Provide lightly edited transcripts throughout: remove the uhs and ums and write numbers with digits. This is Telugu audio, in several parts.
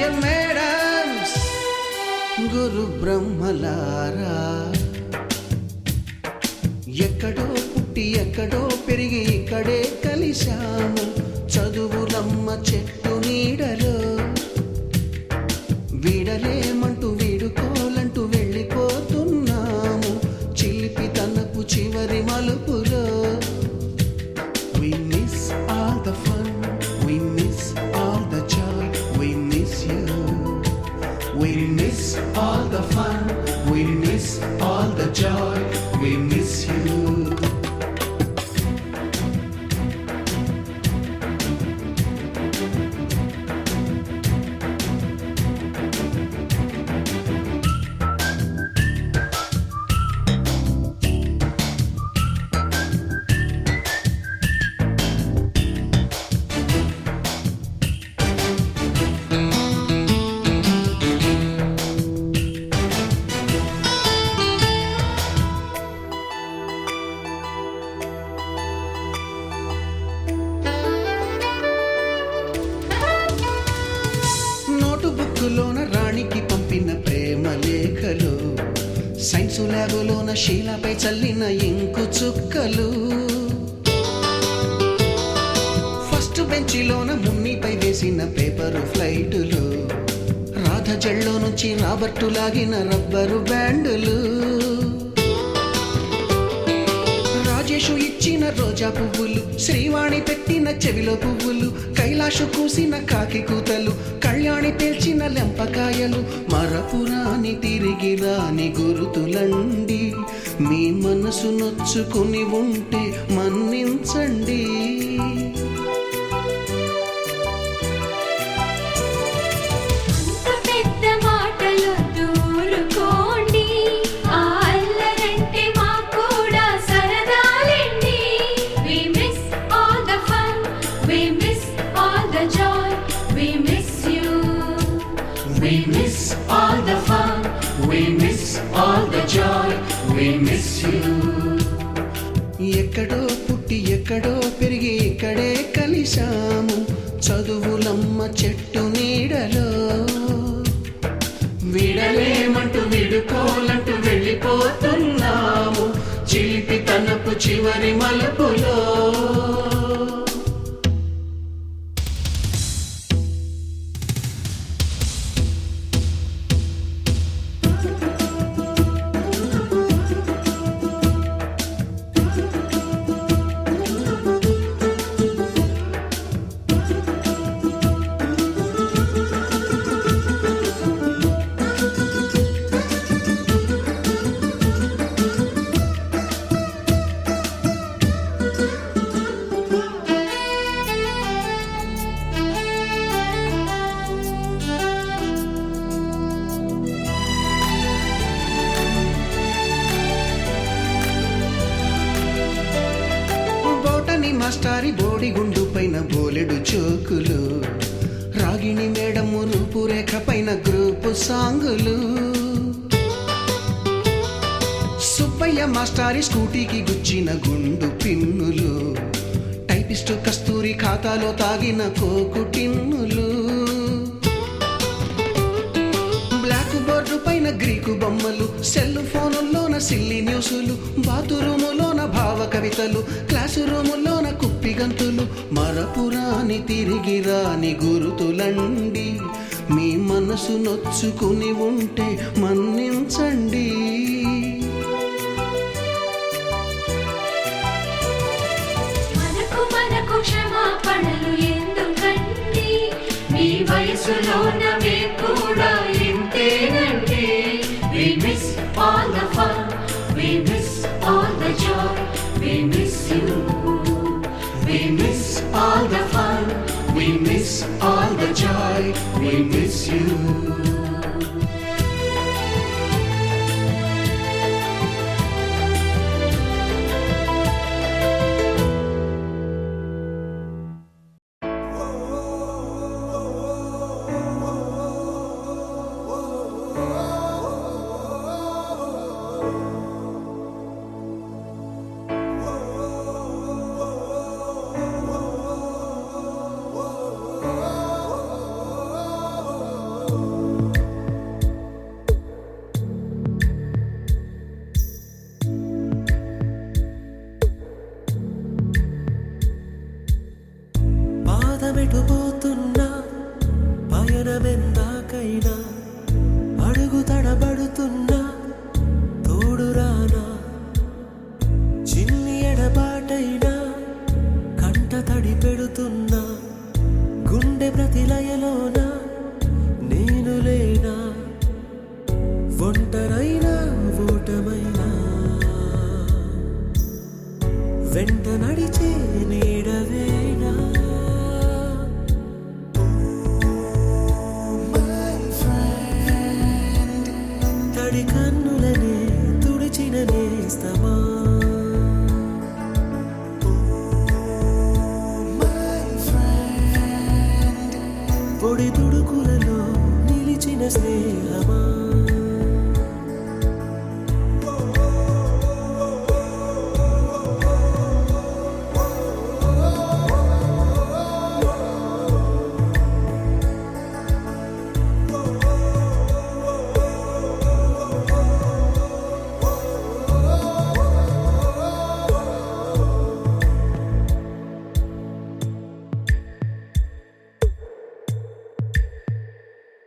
డియర్ మేడమ్స్, గురు బ్రహ్మలారా, ఎక్కడో పుట్టి ఎక్కడో పెరిగి ఇక్కడే కలిశాము చదువులమ్మ చెట్టు నీడలో. వీడలేమంటూ వీడుకోలంటూ వెళ్ళిపోతున్నాము చిలిపి తనపు చివరి మలుపులో. We miss all the fun, we miss all the joy, we miss you. We miss all the fun, we miss all the joy, we miss you. లోన రాణికి పంపిన ప్రేమ లేఖలు, సైన్సు ల్యాబులోన శీలపై చల్లిన ఇంకు చుక్కలు, ఫస్ట్ బెంచిలోన మున్నిపై వేసిన పేపరు ఫ్లైటులు, రాధ జల్లో నుంచి రాబర్టు లాగిన రబ్బరు బ్యాండులు, రాజేషు ఇచ్చిన రోజా పువ్వులు, శ్రీవాణి పెట్టిన చెవిలో పువ్వులు, కైలాషు కూసిన కాకి కూతలు, కళ్యాణి పేల్చిన లెంపకాయలు, మరపురాని తిరిగి రాని గురుతులండి. మీ మనసు నొచ్చుకుని ఉంటే మన్నించండి. We miss all the fun, we miss all the joy, we miss you. ఎక్కడో పుట్టి ఎక్కడో పెరిగి ఇక్కడే కలిశాము చదువులమ్మ చెట్టు నీడలో. వీడలేమంటూ వీడుకోలంటూ వెళ్ళిపోతున్నాము చిలిపి తనపు చివరి మలుపులో. మాస్టారి బోడిగుండు పైన బోలెడు చోకులు, రాగిణి మేడము రూపురేఖ పైన గ్రూపు సాంగులు, సుబ్బయ్య మాస్టారి స్కూటీకి గుచ్చిన గుండు పిన్నులు, టైపిస్టు కస్తూరి ఖాతాలో తాగిన కోకు టిన్నులు, బ్లాక్ బోర్డు పైన గ్రీకు బొమ్మలు, సెల్ ఫోనుల్లోన సిల్లి న్యూసులు, బాతురూములోన భావ కవితలు, క్లాసు రూములోన కుప్పిగంతులు, మరపురాని తిరిగి రాని గురుతులండి. మీ మనసు నొచ్చుకుని ఉంటే మన్నించండి. మనకు క్షమాపణలు ఎందుకండి, మీ వయసులోన మేము కూడా ఇంతేనండి. We miss all the fun, we miss all the joy, we miss you. We miss all the fun, we miss all the joy, we miss you. ఎడబాటైనా కంట తడి పెడుతున్నా గుండె ప్రతిలయలోన నేను లేనా ఒంటరైనా ఓటమైనా వెంట నడిచే నీడవేనా తడి కన్నులనే తుడిచిన నేస్తమా పొడి తుడుకులలో నిలిచిన స్నేహమా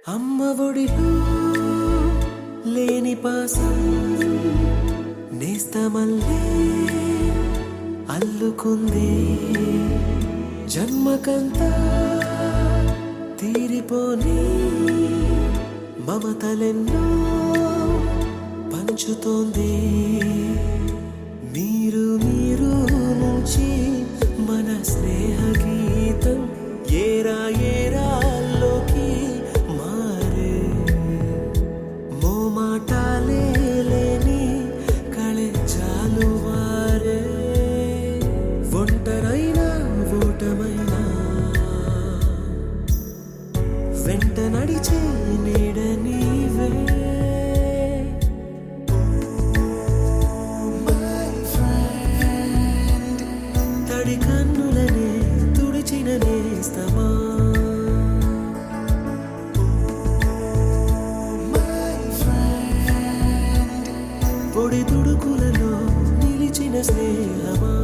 అమ్మ ఒడిలో లేని పాసం నేస్తమల్లే అల్లుకుంది జన్మకంతా తీరిపోని మమతలెన్నో పంచుతోంది మీరు మీరు నుంచి మన స్నేహ గీతం ఏరా ఏరాల్లోకి మాటాలే లేని కళెచాలు వారే ఒంటరైనా ఓటమైనా వెంట నడిచే నీడ నీవే తడి కన్నులనే తుడిచిన నేస్తమా పొడి తుడుకులలో నిలిచిన స్నేహమా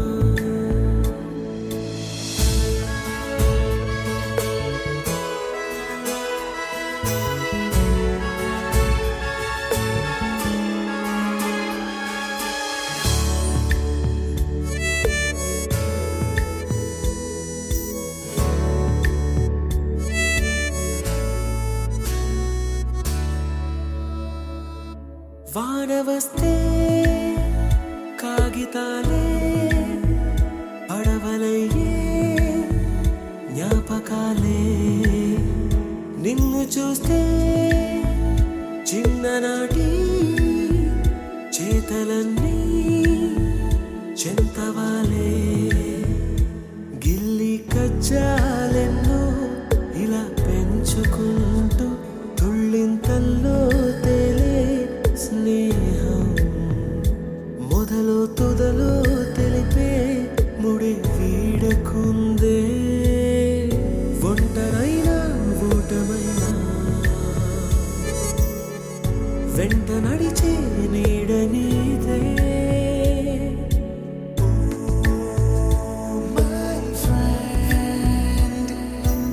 వాన వస్తే కాగితాలే పడవలయ్యే జ్ఞాపకాలే నిన్ను చూస్తే చిన్ననాటి చేతలన్నీ చెంతవాలే గిల్లి కజ్జాలెన్నో ఇలా పెంచుకుంటూ తుళ్ళింతల్లో తేలే స్నేహం మొదలు తుదలు తెలిపే ముడి వీడకుందే ఒంటరైనా ఓటమైనా వెంట నడిచే నీడ నీదే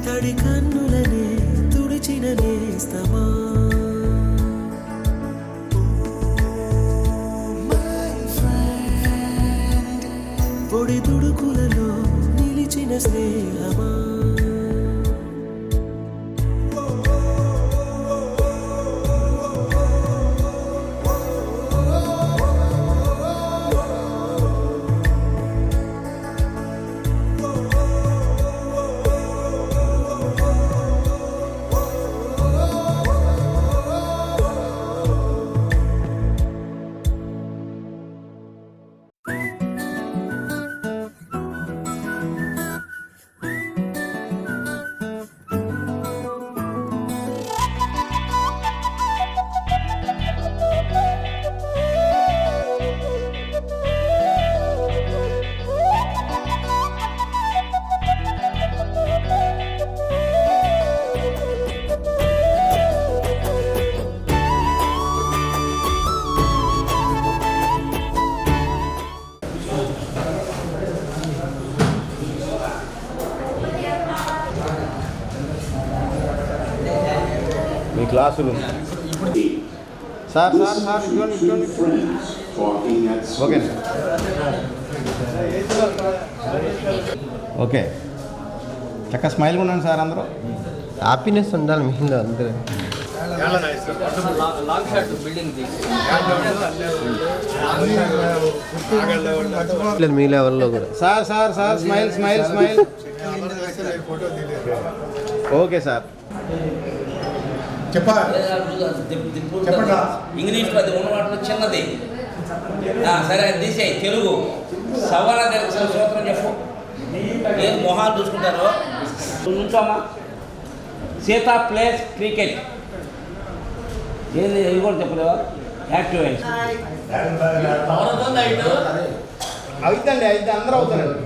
తడి కన్నులనే తుడిచిన నేస్తమా పొడి తుడుకులలో నిలిచిన స్నేహమా మీ క్లాసులు సార్ ఓకే ఓకే చక్కగా స్మైల్గా ఉన్నాను సార్ అందరూ. హ్యాపీనెస్ ఉండాలి మెయిన్గా అందరూ. మీ లెవెల్లో కూడా sir sir sir smile smile smile. Okay sir English అది ఉన్నవాటిలో చిన్నది. సరే అది తీసేయి. తెలుగు సవరణ తెలిసిన సూత్రం చెప్పు. ఏం మొహాలు చూసుకుంటారో నుంచోమా. సీతా ప్లేస్ క్రికెట్ ఏంది ఇవి కూడా చెప్పలేవా? యాక్టివ్ అయింది అయితే అందరూ అవుతారండి.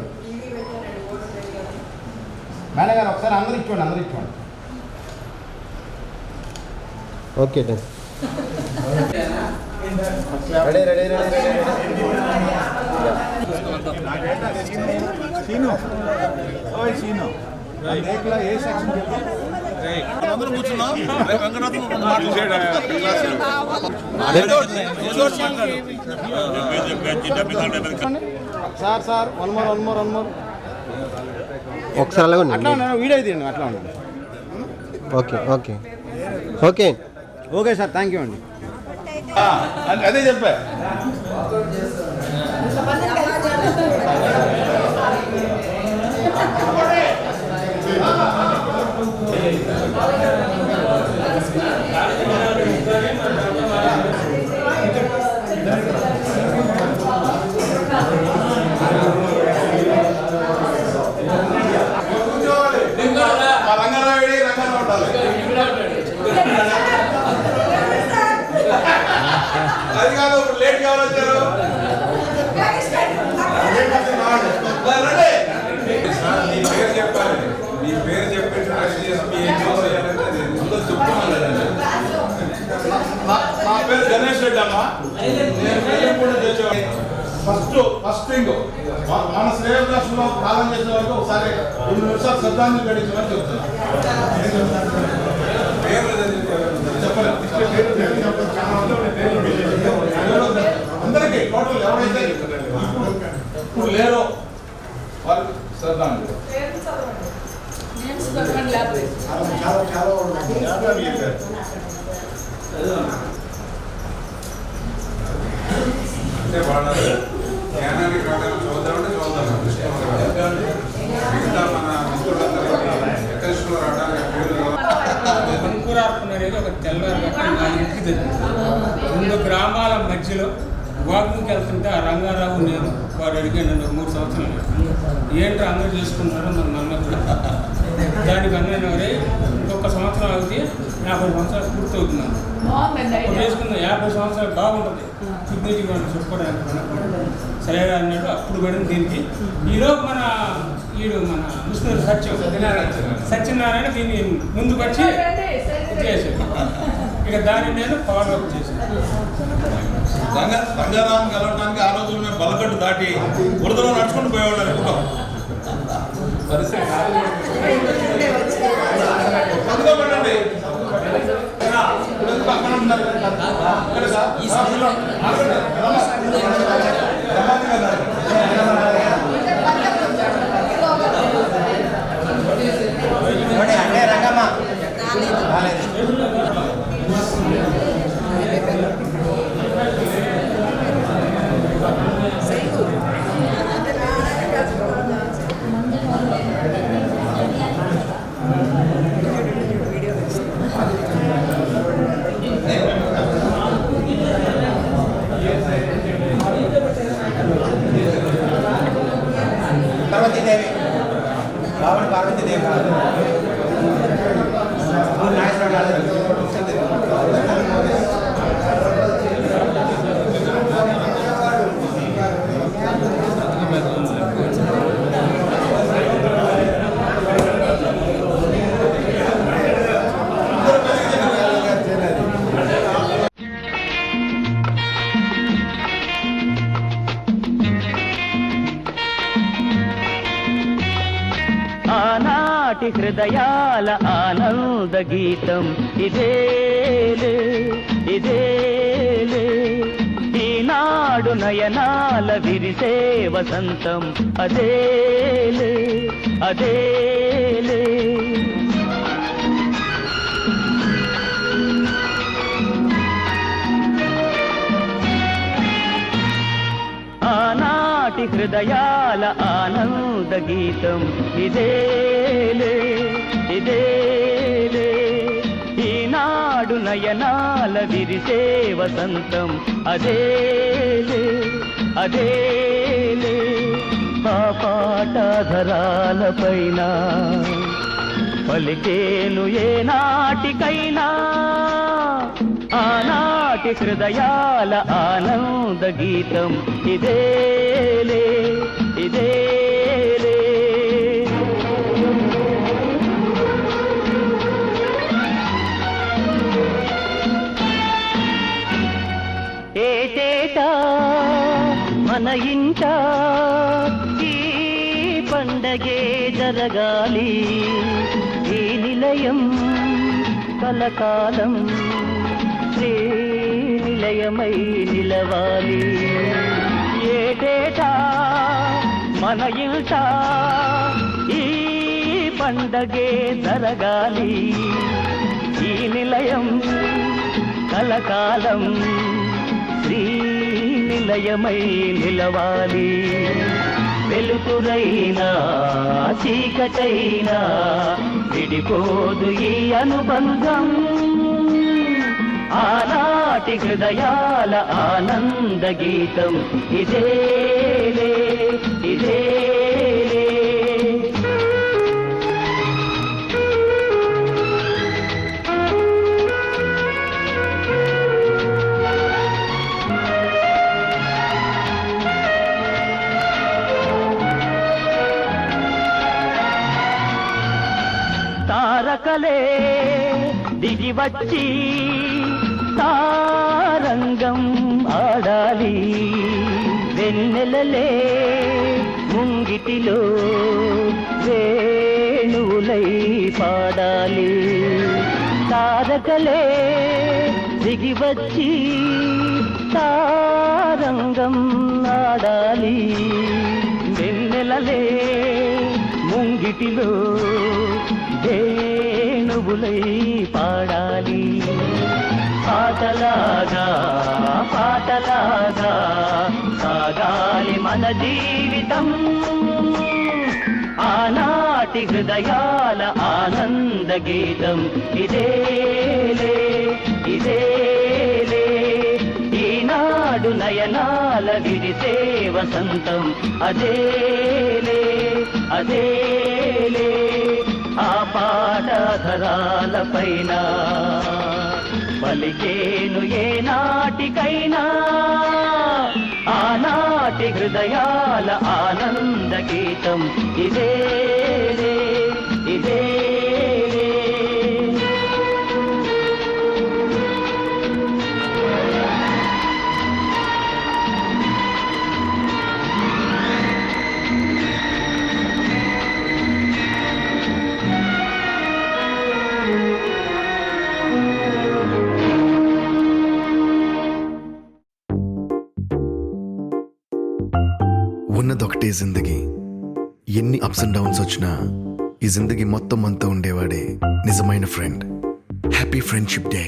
మేడం గారు ఒకసారి అందరూ ఇచ్చుకోండి. Okay done. Ready ready ready ready. Sir sir one more ఒకసారి అలాగే అట్లా ఉన్నాను. వీడియో తీయండి అట్లా ఉన్నాను. Okay okay okay okay sir thank you అండి. అదే చెప్పా. అది కాదు లేట్ కావాలి వచ్చారు. మీ పేరు చెప్పేసి నా పేరు గణేష్ రెడ్డి అమ్మా. ఫస్ట్ థింగ్ మన శ్రేయస్సులో కాలం చేసిన వరకు ఒకసారి 2 నిమిషాలు శ్రద్ధాంజలి గడించమని చెప్తున్నాను. అందరికీ టోటల్ ఎవరైతే ఇప్పుడు లేరో వారికి శ్రద్ధాంజలి. అంటే వాళ్ళ జ్ఞానానికి రావడానికి చూద్దామంటే చూద్దాం. మిగతా మన మిత్రులందరికీ ఎక్కడిలో రావడానికి అనేది ఒక తెల్లవారు 2 గ్రామాల మధ్యలో వాకింగ్కి వెళ్తుంటే ఆ రంగారావు నేను వాడు అడిగాను 3 సంవత్సరాలు ఏంటో అందరూ చేసుకున్నారు మన నమ్మకం. దానికి అన్నీ ఇంకొక సంవత్సరం అవుతుంది 50 సంవత్సరాలు పూర్తి అవుతున్నాను. చేసుకున్న 50 సంవత్సరాలు బాగుంటుంది సిగ్నేచర్ మనం చెప్పుకోవడానికి. సరే అన్నాడు. అప్పుడు పడింది దీనికి. ఈరోజు మన విష్ణు సత్యనారాయణ దీన్ని ముందుకు వచ్చి చేశాడు. ఇక దాన్ని నేను ఫాలో అప్ చేశాను. రంగారావు కలవడానికి ఆ రోజులు మేము బలగట్టు దాటి బురదలో నడుచుకుంటూ పోయేవాళ్ళం. ఆనాటి హృదయాల ఆనంద గీతం ఇదేలే ఇదేలే. ఈనాడు నయనాల విరిసే వసంతం అదేలే అదేలే. ఆనాటి హృదయాల ఆనంద గీతం ఇదేలే ఇదేలే. ఈనాడు నయనాల విరిసే వసంతం అదేలే అదేలే. ఆ పాటధరాలపైన పలికేను ఏనాటికైనా ఆనాటి హృదయాల ఆనంద గీతం ఇదేలే ఇదేలే. ఏటేటా మన ఇంట ఈ పండగే జరగాలి, ఈ నిలయం కలకాలం శ్రీ నిలయమై నిలవాలి. ఏటేటా మన ఇంట ఈ పండగే జరగాలి, ఈ నిలయం కలకాలం శ్రీ నిలయమై నిలవాలి. వెలుతురైనా చీకటైనా విడిపోదు ఈ అనుబంధం, ఆనాటి హృదయాల ఆనంద గీతం ఇదేలే ఇదేలే. తారకలే దిగి వచ్చి తారంగం ఆడాలి, వెన్నెలలే ముంగిటిలో వేణువులై పాడాలి. తారకలే దిగి వచ్చి తారంగం ఆడాలి, వెన్నెలలే ముంగిటిలో వేణువులై పాడాలి. పాటలాగా పాటలాగా సాగాలి మన జీవితం, ఆనాటి హృదయాల ఆనంద గీతం ఇదేలే ఇదేలే. ఈనాడు నయనాల విరిసే వసంతం అదేలే అదేలే. ఆ పాటధరాలపైన పలికేను ఏనాటికైనా ఆనాటి హృదయాల ఆనంద గీతం ఇదేలే ఇదేలే. ఉన్నదొకటే జిందగీ, ఎన్ని అప్స్ అండ్ డౌన్స్ వచ్చినా ఈ జిందగీ మొత్తం అంతా ఉండేవాడే నిజమైన ఫ్రెండ్. Happy friendship day.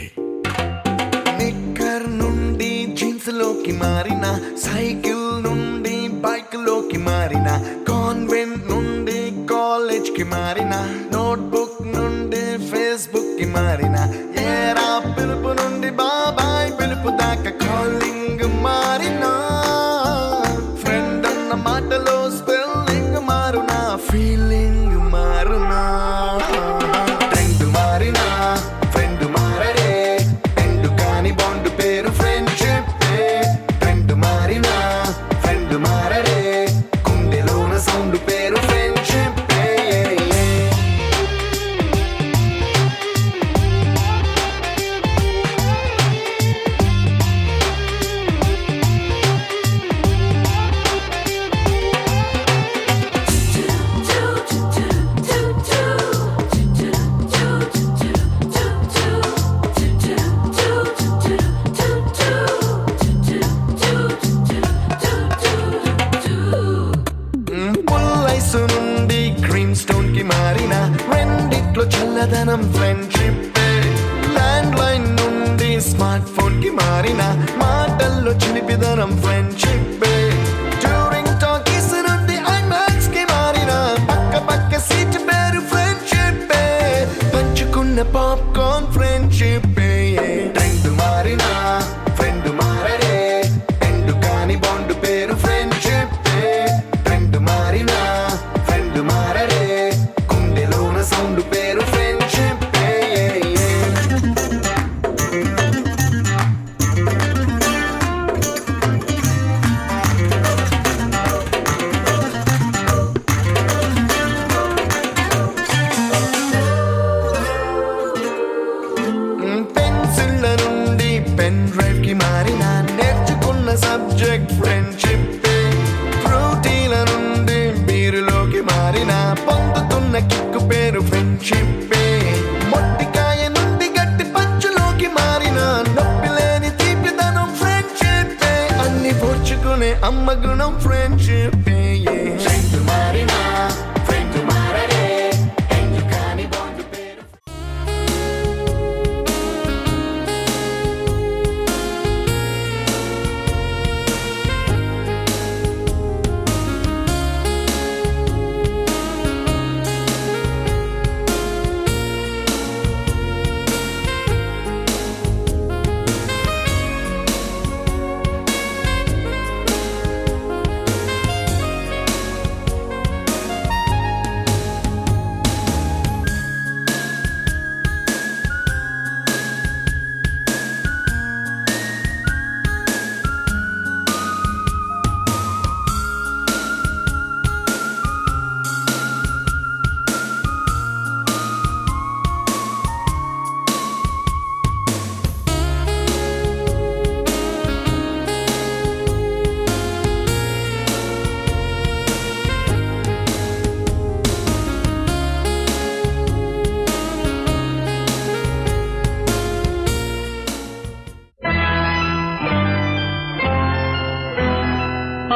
నిక్కర్ నుండి జీన్స్ లోకి మారిన, సైకిల్ నుండి బైక్ లోకి మారిన, కాన్వెంట్ నుండి కాలేజ్ కి మారిన, నోట్బుక్ నుండి ఫేస్బుక్ కి మారిన, ఏరా పిలుపు నుండి బాబాయ్ పిలుపు దాకా కాలింగ్ మారినా, మాటలో స్పెల్లింగ్ మారునా, ఫీలింగ్ మారునా, ట్రెండ్ మారినా ఫ్రెండ్ మారడే, ట్రెండ్ కాని బాండ్ పేరు ఫ్రెండ్షిప్. ట్రెండ్ మారినా ఫ్రెండ్ మారడే, గుండెలోన సౌండ్ పేరు ఫ్రెండ్షిప్. ఐస్ నుండి గ్రీన్ స్టోన్ కి మారిన రెండిట్లో చల్లదనం ఫ్రెండ్షిప్ ల్యాండ్ లైన్ నుండి స్మార్ట్ ఫోన్ కి మారిన మాటల్లో చిలిపిదనం ఫ్రెండ్షిప్ డ్యూరింగ్ టాకీస్ నుండి ఐమాక్స్ కి మారిన పక్క పక్క సీట్ పేరు ఫ్రెండ్షిప్ పంచుకున్న పాప్కార్న్ ఫ్రెండ్షిప్ ట్రెండ్ మారిన ఫ్రెండ్ మారడే ఎండు కాని బాండ్ పేరు ఫ్రెండ్షిప్ ట్రెండ్ మారిన ఫ్రెండ్ మారడే గుండెలోన సౌండ్ పేరు ఫ్రెండ్షిప్ పెన్సిళ్ళ నుండి పెన్ డ్రైవ్ కి మారిన నేర్చుకున్న సబ్జెక్ట్ ఫ్రెండ్షిప్ ఫ్రూటీల నుండి బీరులోకి మారిన పొందుతున్న కిక్కు పేరు ఫ్రెండ్షిప్ మొట్టికాయ నుండి గట్టి పంచులోకి మారిన నొప్పి లేని తీపిదనం ఫ్రెండ్షిప్ అన్ని పోర్చుకునే అమ్మ గుణం ఫ్రెండ్షిప్ ఫ్రెండ్ మారిన ఫ్రెండ్ మారడే ఎందు కాని బాండ్ పేరు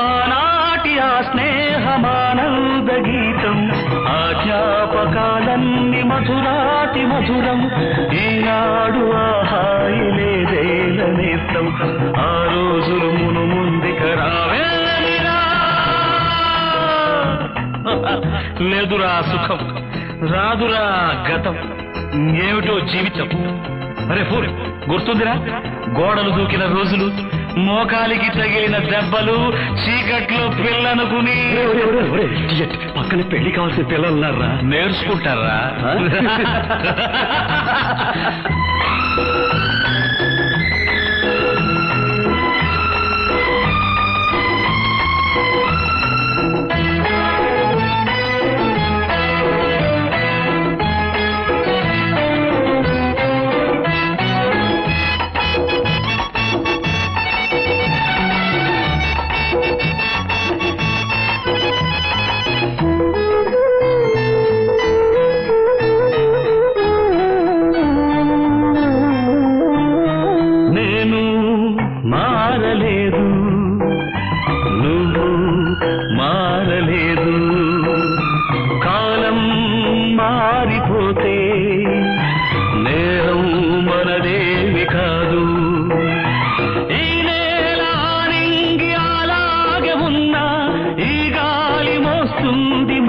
ఆనాటి ఆ స్నేహమానంద గీతం ఆ జ్ఞాపకాలన్నీ మధురాతి మధురం ఈనాడు ఆ హాయి లేదేల నేస్తం ఆ రోజులు మును ముందుకు రావేమిరా లేదురా సుఖం రాదురా గతం ఏమిటో జీవితం అరే ఫూల్ గుర్తుందిరా గోడలు దూకిన రోజులు మోకాలికి తగిలిన దెబ్బలు చీకట్లో పిల్లనుకుని పక్కన పెళ్లి కావాల్సిన పిల్లలున్నారా నేర్చుకుంటారా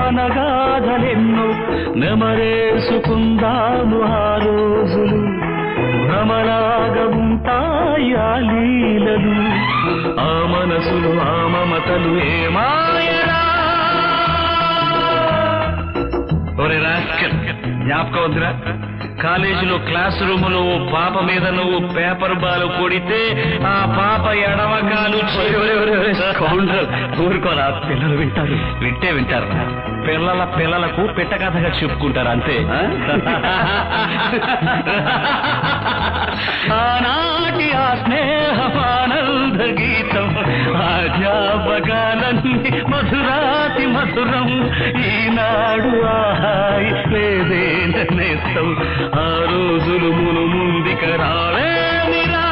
మనగాధలెన్నో నెమరేసుకుందాము ఆ రోజులు భ్రమలాగా ఉంటాయి ఆ లీలలు ఆ మనసులు ఆ మమతలు ఏమాయరా ఒరే రాస్కల్ జ్ఞాపకం వద్దురా కాలేజీలో క్లాస్ రూమ్ లో పాప మీద నువ్వు పేపర్ బాల్ కొడితే ఆ పాప ఎడవకాలు ఊరుకోరా పిల్లలు వింటారు వింటారా పిల్లలకు పిట్ట కథగా చెప్పుకుంటారు అంతే ఆనాటి ఆ స్నేహమానంద గీతం ఆ జ్ఞాపకాలన్నీ మధురాతి మధురం ఈనాడు ఆహాయి లేదే నేస్తం ఆ రోజులు మును ముందుకు రావేమిరా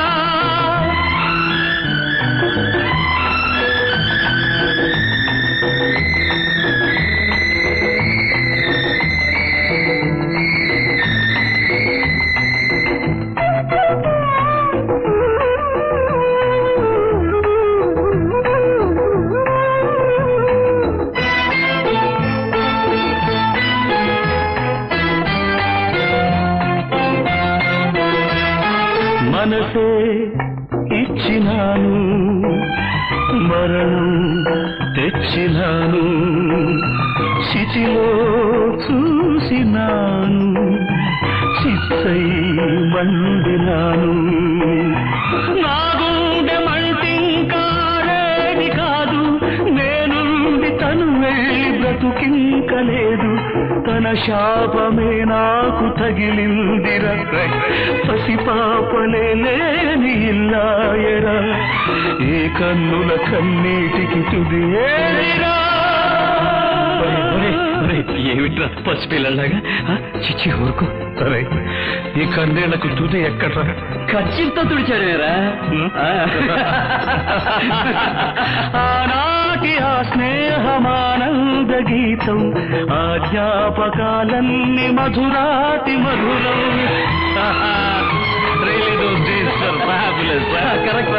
చూసినాను చితిలో చూసినాను చిత్తై మండినాను నా గుండె మంటింకారేది కాదు నేనుండి తను వెళ్ళి బ్రతుకింకలేదు తన శాపమే నాకు తగిలిందిర పసిపాపలే లేని ఇల్లాయరా ఏ కన్నుల కన్నీటికి తుది ఏలిరా. ఏమిట్రా పసిపిల్లలాగా చిచ్చి ఊరుకో సరే ఈ కన్నేళ్లకు తుది ఎక్కడ్రా ఖచ్చితంగా తుడిచాడేరా ఆనాటి ఆ స్నేహమానంద గీతం ఆ జ్ఞాపకాలన్నీ మధురాతి మధురం Really those days were fabulous, correct?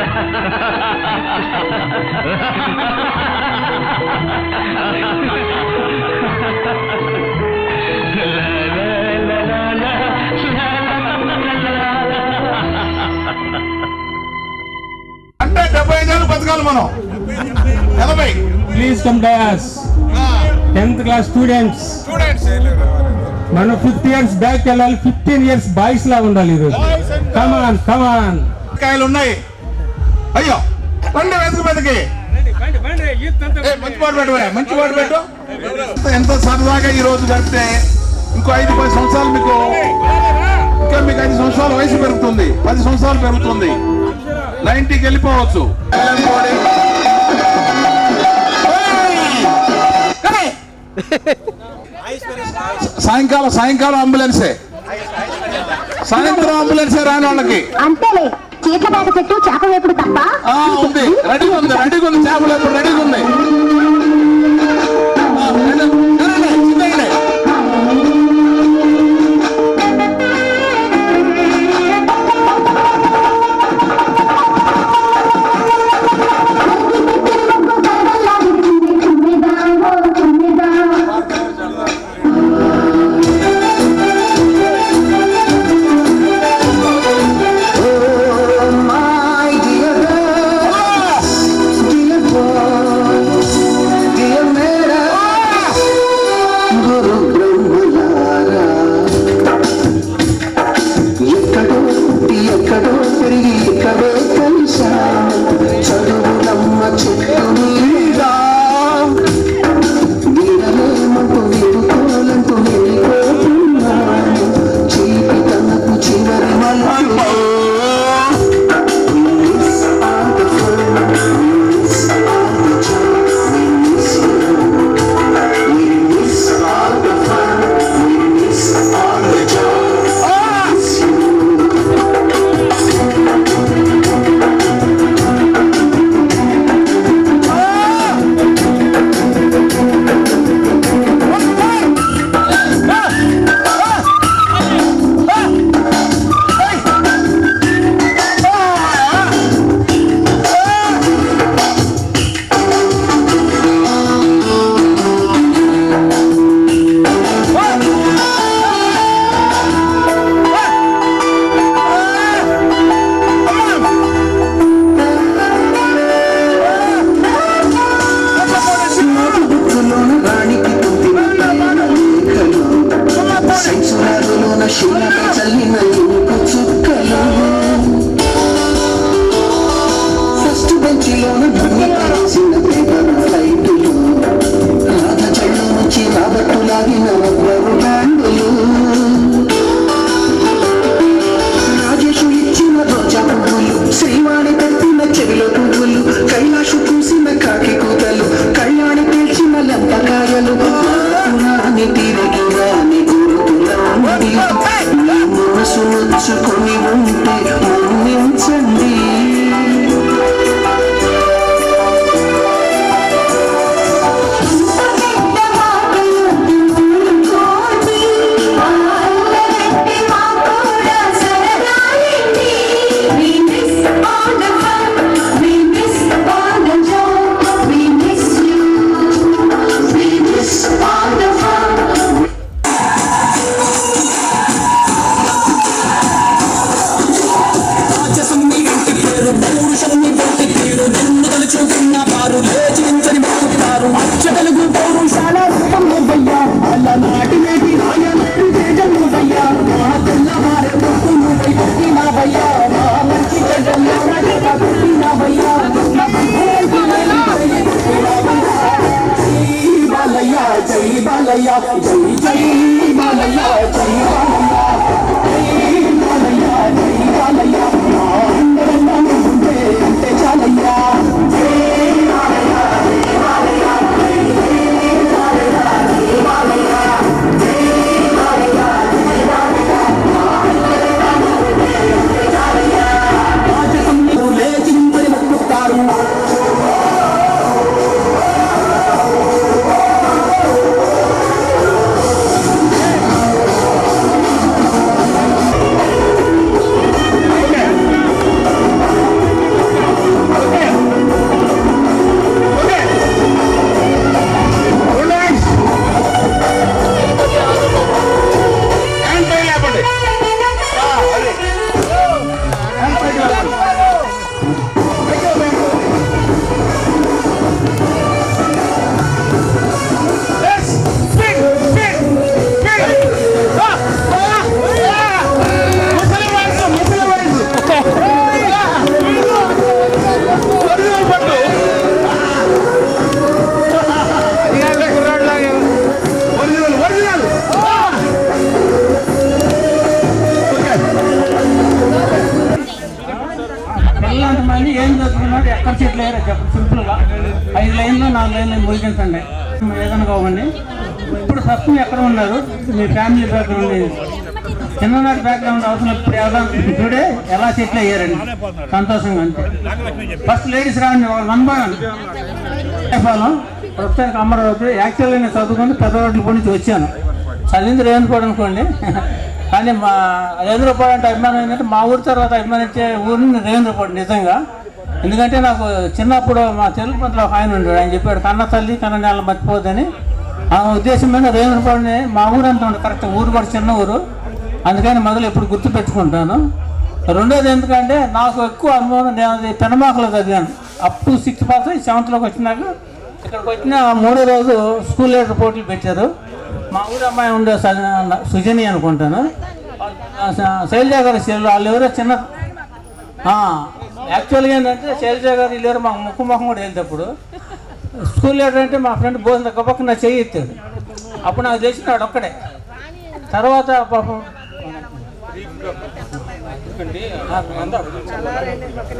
అంటే 75 ఏళ్ళు బతకాలి మనం 80. Please come dais 10th class students మనం 50 years బ్యాక్ వెళ్ళాలి 15 years బాయ్స్ లా ఉండాలి ఈరోజు కమాన్ కాయలు ఉన్నాయి అయ్యో రండి వెతుకు వెతికి మంచి పాటు పెట్టు మంచి పాటు పెట్టు ఎంత సరదాగా ఈ రోజు గడిపితే ఇంకో 5-10 సంవత్సరాలు మీకు 5 సంవత్సరాల వయసు పెరుగుతుంది 10 సంవత్సరాలు పెరుగుతుంది 90కి వెళ్ళిపోవచ్చు సాయంకాలం అంబులెన్సే సాయంత్రం అంబులెన్సే రాని వాళ్ళకి అంతేలే చీకబాట చెట్టు చేప వేపుడు తప్ప ఉంది రెడీగా ఉంది చేప వేపుడు రెడీగా ఉంది తెలుగు పౌరుషాల రూపం నువ్వయ్యా అల్లనాటి నేటి నాయనటి తేజం నువ్వయ్యా మా తెల్లవారే పొట్టు నువ్వై పుట్టినావయ్యా మా మంచి చెడ్డల్లో ప్రజగా పుట్టినావయ్యా జై బాలయ్య జై జై బాలయ్య జై బాలయ్య జై బాలయ్య జై బాలయ్య మా అందరం ఉంటే అంటే చాలయ్యా జై బాలయ్య జై బాలయ్య జై బాలయ్య జై బాలయ్య జై బాలయ్య జై బాలయ్య మా అందరం ఉంటే అంటే చాలయ్యా రాజసంలో లేచి నింపడి మొక్కుతారు ఏం చదువుకున్నాడు ఎక్కడ చెట్లు వేరే చెప్పండి సింపుల్గా 5 లైన్లు 4 లైన్లు ముగించండి ఏదైనా కావండి. ఇప్పుడు ఫస్ట్ ఎక్కడ ఉన్నారు మీ ఫ్యామిలీ బ్యాక్గ్రౌండ్ చిన్ననాటి బ్యాక్గ్రౌండ్ అవసరం ఇప్పుడు ఇప్పుడే ఎలా చెట్లు అయ్యారండి సంతోషంగా అంతే. ఫస్ట్ లేడీస్ రాండి 1 by 1 ప్రస్తుతానికి అమరావతి. యాక్చువల్గా నేను చదువుకుంటే పెద్దవాటి నుంచి వచ్చాను, చదివింది రేణుకోడు అనుకోండి. కానీ మా రేంద్రపాడు అంటే అభిమానం ఏంటంటే మా ఊరి తర్వాత అభిమానించే ఊరిని రేంద్రపాడు నిజంగా. ఎందుకంటే నాకు చిన్నప్పుడు మా తెలుగు పంటలో ఒక ఆయన ఉన్నాడు, ఆయన చెప్పాడు కన్న తల్లి కన్న నేల మర్చిపోద్దని. ఆ ఉద్దేశం మీద రేంద్రపాడుని మా ఊరు అంతా ఉంది కరెక్ట్, ఊరు కూడా చిన్న ఊరు, అందుకని మొదలు ఎప్పుడు గుర్తు పెట్టుకుంటాను. రెండోది ఎందుకంటే నాకు ఎక్కువ అనుభవం, నేను పెనమాకలో చదివాను up to 6th pass. 7th వచ్చినాక ఇక్కడికి వచ్చిన 3వ రోజు స్కూల్ లీడర్ పోటీలు పెట్టారు. మా ఊరు అమ్మాయి ఉండే సుజని అనుకుంటాను, శైలజ గారి చెల్లు, వాళ్ళు ఎవరో చిన్న యాక్చువల్గా ఏంటంటే శైలజ గారు వీళ్ళు ఎవరో మాకు ముఖం కూడా వెళ్తేప్పుడు స్కూల్ లీడర్ అంటే మా ఫ్రెండ్ భోజన గొప్పకి నా చెయ్యి ఎత్తాడు. అప్పుడు నాకు తెలిసినాడు ఒక్కడే. తర్వాత పాపం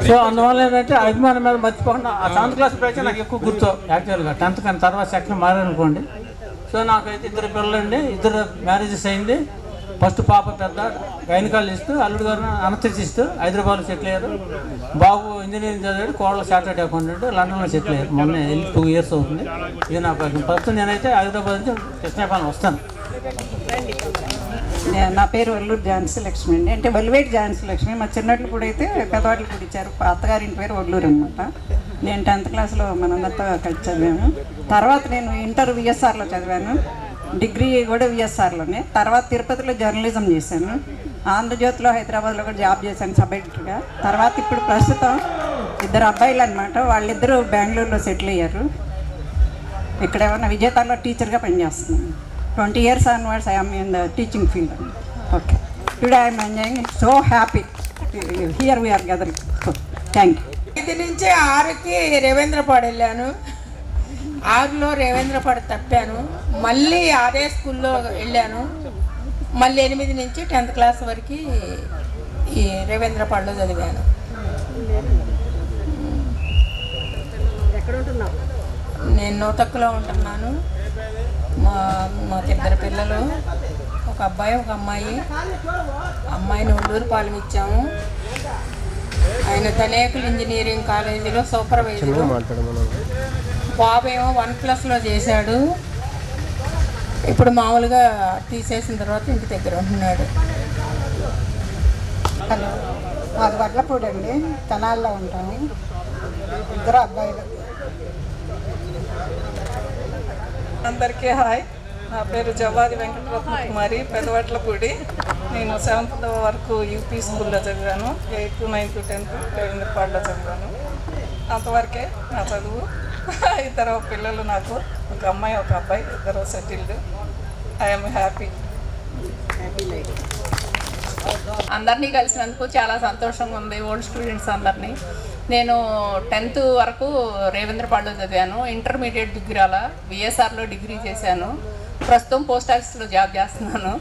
సో అందువల్ల ఏంటంటే అభిమానం మీద మర్చిపోకుండా ఆ 7th క్లాస్ బ్యాచ్ నాకు ఎక్కువ గుర్తు యాక్చువల్గా. 10th కానీ తర్వాత సెకండ్ మారానుకోండి. సో నాకైతే 2 పిల్లలండి, 2 మ్యారేజెస్ అయింది. ఫస్ట్ పాప పెద్ద గైనకాలజిస్ట్, అల్లుడు గారు అనస్థిసిస్ట్, హైదరాబాద్లో సెటిల్ అయ్యారు. బాబు ఇంజనీరింగ్ చదివాడు, కోడలు చార్టెడ్ అకౌంటెంట్, లండన్లో సెటిల్ అయ్యారు. మొన్న 2 years అవుతుంది. ఇది నా ప్రస్తుతం నేనైతే హైదరాబాద్ నుంచి కృష్ణాపాలెం వస్తాను. నా పేరు వల్లూరు ఝాన్సీ లక్ష్మి అండి, అంటే వల్లివేటి ఝాన్సీ లక్ష్మి. మా చిన్నట్లు కూడా అయితే పెద్దవాళ్ళు కూడా ఇచ్చారు. అత్తగారింటి పేరు వల్లూరు అనమాట. నేను 10th క్లాస్లో మనందరితో కలిసి చదివాను. తర్వాత నేను ఇంటర్ విఎస్ఆర్లో చదివాను, డిగ్రీ కూడా విఎస్ఆర్లోనే. తర్వాత తిరుపతిలో జర్నలిజం చేశాను, ఆంధ్రజ్యోతిలో హైదరాబాద్లో కూడా జాబ్ చేశాను సబ్ ఎడిటర్గా. తర్వాత ఇప్పుడు ప్రస్తుతం 2 అబ్బాయిలు అనమాట, వాళ్ళిద్దరూ బెంగళూరులో సెటిల్ అయ్యారు. ఇక్కడ ఏమన్నా విజేతాల్లో టీచర్గా పనిచేస్తున్నాను. 20 years onwards I am in the teaching field. Okay. Today I am enjoying it, so happy. Here we are gathering. So, thank you. 5 నుంచి 6కి రేవేంద్రపాడు వెళ్ళాను. 6లో రేవేంద్రపాడు తప్పాను, మళ్ళీ అదే స్కూల్లో వెళ్ళాను. మళ్ళీ 8 నుంచి 10th క్లాస్ వరకు ఈ రేవేంద్రపాడులో చదివాను. నేను నూతక్కులో ఉంటున్నాను. మాకు 2 పిల్లలు, ఒక అబ్బాయి ఒక అమ్మాయి. అమ్మాయిని ఒళ్ళూరు పాలెం ఇచ్చాము. ఆయన తనేకులు ఇంజనీరింగ్ కాలేజీలో సూపర్వైజర్. బాబు ఏమో 1+లో చేశాడు. ఇప్పుడు మామూలుగా తీసేసిన తర్వాత ఇంటి దగ్గర ఉంటున్నాడు. హలో, మాది వడ్లపూడి అండి, తెనాల్లో ఉంటాము. 2 అబ్బాయిలు. అందరికీ హాయ్, నా పేరు జవాది వెంకటరత్న కుమారి, పెదవట్లపూడి. నేను 7th వరకు యూపీ స్కూల్లో చదివాను. 8th, 9th, 10th రేవేంద్రపాడులో చదివాను. అంతవరకే నా చదువు. ఇద్దరు పిల్లలు నాకు, ఒక అమ్మాయి ఒక అబ్బాయి, ఇద్దరు సెటిల్డ్. I'm happy. అందరినీ కలిసినందుకు చాలా సంతోషంగా ఉంది. ఓల్డ్ స్టూడెంట్స్ అందరినీ. నేను 10th వరకు రేవేంద్రపాడులో చదివాను. ఇంటర్మీడియట్ డిగ్రీల విఎస్ఆర్లో డిగ్రీ చేశాను. ప్రస్తుతం పోస్ట్ ఆఫీస్లో జాబ్ చేస్తున్నాను.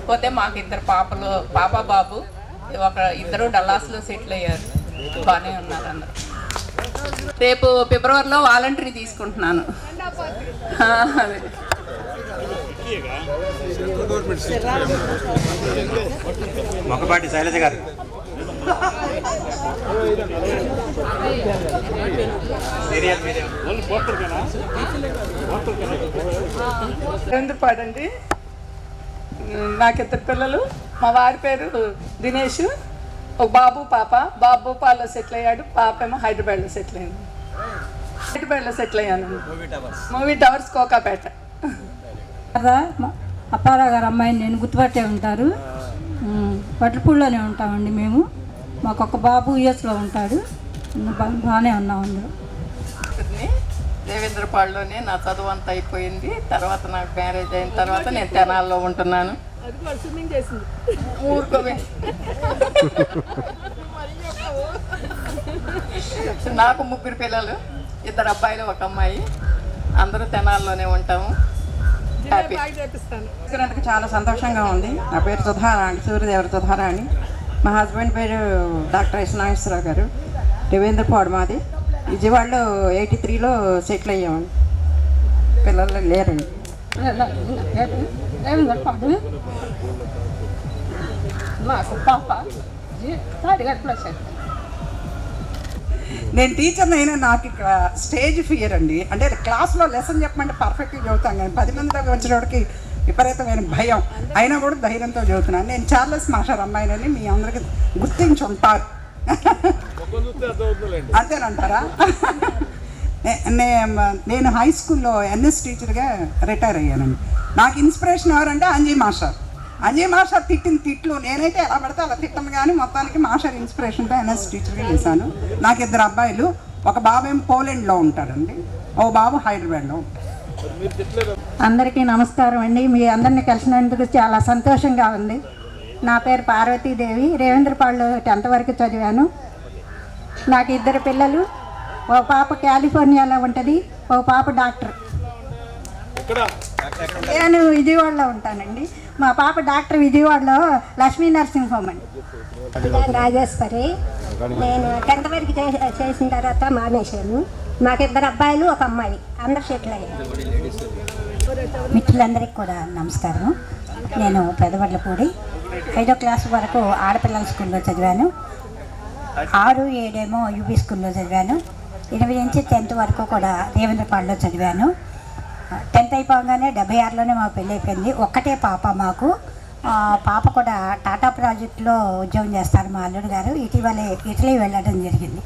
పోతే మాకు ఇద్దరు పాప బాబు, ఇద్దరు డల్లాస్లో సెటిల్ అయ్యారు. బాగానే ఉన్నారు అందరూ. రేపు ఫిబ్రవరిలో వాలంటరీ తీసుకుంటున్నాను. అదే మొక్కపాటి శైలజ గారు. రేవేంద్రపాడండి. నాకు ఇద్దరు పిల్లలు. మా వారి పేరు దినేష్. ఒక బాబు పాప. బాబు భోపాల్లో సెటిల్ అయ్యాడు, పాప ఏమో హైదరాబాద్లో సెటిల్ అయింది. హైదరాబాద్లో సెటిల్ అయ్యాను. Movie towers Kokapet. అప్పారావు గారు అమ్మాయిని నేను గుర్తుపట్టే ఉంటారు. వడ్లపూడిలోనే ఉంటామండి మేము. మాకు ఒక బాబు యూఎస్లో ఉంటాడు. బాగానే ఉన్నాం అందరూ. దేవేంద్రపాడులోనే నా చదువు అంతా అయిపోయింది. తర్వాత నాకు మ్యారేజ్ అయిన తర్వాత నేను తెనాల్లో ఉంటున్నాను. ఊరుకోవే. నాకు 3 పిల్లలు, 2 అబ్బాయిలు, 1 అమ్మాయి. అందరూ తెనాల్లోనే ఉంటాము. హ్యాపీ. చాలా సంతోషంగా ఉంది. నా పేరు సుధారాణి, సూర్యదేవర సుధారాణి. మా హస్బెండ్ పేరు డాక్టర్ ఎస్ నాగేశ్వరరావు గారు. రేవేంద్రపాడు మాది. విజయవాడలో 83లో సెటిల్ అయ్యామండి. పిల్లలు లేరండి. రేవేంద్రపాడు నాకు పాప. నేను టీచర్ని అయినా నాకు ఇక్కడ స్టేజ్ ఫియర్ అండి. అంటే క్లాస్లో లెసన్ చెప్పమంటే పర్ఫెక్ట్గా చదువుతాను, కానీ 10 మందిలోకి వచ్చినోడికి విపరీతమైన భయం. అయినా కూడా ధైర్యంతో చదువుతున్నాను. నేను చార్లెస్ మాస్టర్ అమ్మాయినని మీ అందరికీ గుర్తించి ఉంటారు. అంతేనంటారా? నేను హై స్కూల్లో ఎన్ఎస్ టీచర్గా రిటైర్ అయ్యానండి. నాకు ఇన్స్పిరేషన్ ఎవరంటే అంజీ మాస్టర్. అంజీ మాస్టర్ తిట్టిన తిట్లు నేనైతే ఎలా పడితే అలా తిట్టను, కానీ మొత్తానికి మాస్టర్ ఇన్స్పిరేషన్తో ఎన్ఎస్ టీచర్గా చేశాను. నాకు 2 అబ్బాయిలు. ఒక బాబు ఏమో పోలాండ్లో ఉంటాడండి, ఓ బాబు హైదరాబాద్లో ఉంటాడు. అందరికీ నమస్కారం అండి. మీ అందరినీ కలిసినందుకు చాలా సంతోషంగా ఉంది. నా పేరు పార్వతీదేవి. రేవేంద్రపాడులో 10th వరకు చదివాను. నాకు 2 పిల్లలు. ఓ పాప కాలిఫోర్నియాలో ఉంటుంది, ఓ పాప డాక్టర్. నేను విజయవాడలో ఉంటానండి. మా పాప డాక్టర్ విజయవాడలో లక్ష్మీ నర్సింగ్ హోమ్ అండి. రాజేశ్వరి. నేను 10th వరకు చేసిన తర్వాత మానేశాను. నాకు 2 అబ్బాయిలు, 1 అమ్మాయి. అందరు సెటిల్ అయ్యారు. మిత్రులందరికీ కూడా నమస్కారం. నేను పెదవడ్లపూడి 5వ క్లాస్ వరకు ఆడపిల్లల స్కూల్లో చదివాను. 6, 7 ఏమో యూపీ స్కూల్లో చదివాను. 8 నుంచి 10th వరకు కూడా రేవేంద్రపాడులో చదివాను. 10th అయిపోగానే 76లోనే మా పెళ్ళి అయిపోయింది. ఒక్కటే పాప మాకు. పాప కూడా టాటా ప్రాజెక్టులో ఉద్యోగం చేస్తారు మా అల్లుడు గారు. ఇటీవలే ఇటలీ వెళ్ళడం జరిగింది.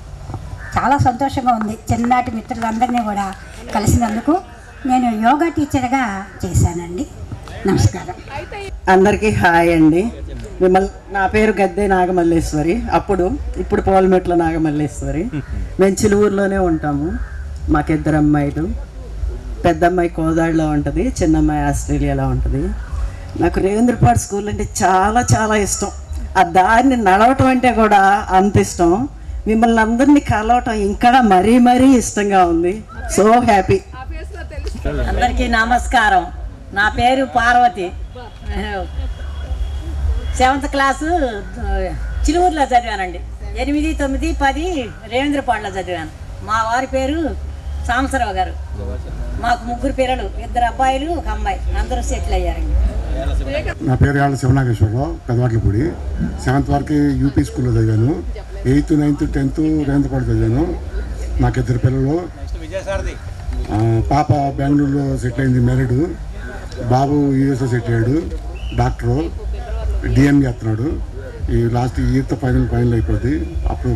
చాలా సంతోషంగా ఉంది చిన్ననాటి మిత్రులందరినీ కూడా కలిసినందుకు. నేను యోగా టీచర్గా చేశానండి. నమస్కారం. అందరికీ హాయ్ అండి. నా పేరు గద్దె నాగమల్లేశ్వరి. ఇప్పుడు పోలమెట్ల నాగమల్లేశ్వరి. మేము చిలువూరులోనే ఉంటాము. మాకు 2 అమ్మాయిలు. పెద్ద అమ్మాయి కోదాడులో ఉంటుంది, చిన్న అమ్మాయి ఆస్ట్రేలియాలో ఉంటుంది. నాకు రేవేంద్రపాడు స్కూల్ అంటే చాలా చాలా ఇష్టం. ఆ దారిని నడవటం అంటే కూడా అంత ఇష్టం. మిమ్మల్ని అందరినీ కలవటం ఇంకా మరీ మరీ ఇష్టంగా ఉంది. So happy. అందరికీ నమస్కారం. నా పేరు పార్వతి. 7th class చిలువూరులో చదివానండి. 8, 9, 10 రేవేంద్రపాడులో చదివాను. మా వారి పేరు సాంబశివరావు గారు. మాకు 3 పిల్లలు, 2 అబ్బాయిలు, 1 అమ్మాయి. అందరూ సెటిల్ అయ్యారండి. నా పేరు యాళ్ళ శివనాగేశ్వరరావు, పెదవాట్లపూడి. 7th వరకు యూపీ స్కూల్లో చదివాను. 8th, 9th, 10th రేవేంద్రపాడు చదివాను. నాకు 2 పిల్లలు. పాప బెంగళూరులో సెటిల్ అయింది, మ్యారీడ్. బాబు యూఎస్లో సెటిల్ అయ్యాడు, డాక్టరు, డిఎం చేస్తున్నాడు. ఈ లాస్ట్ ఇయర్తో ఫైనల్ అయిపోద్ది. అప్పుడు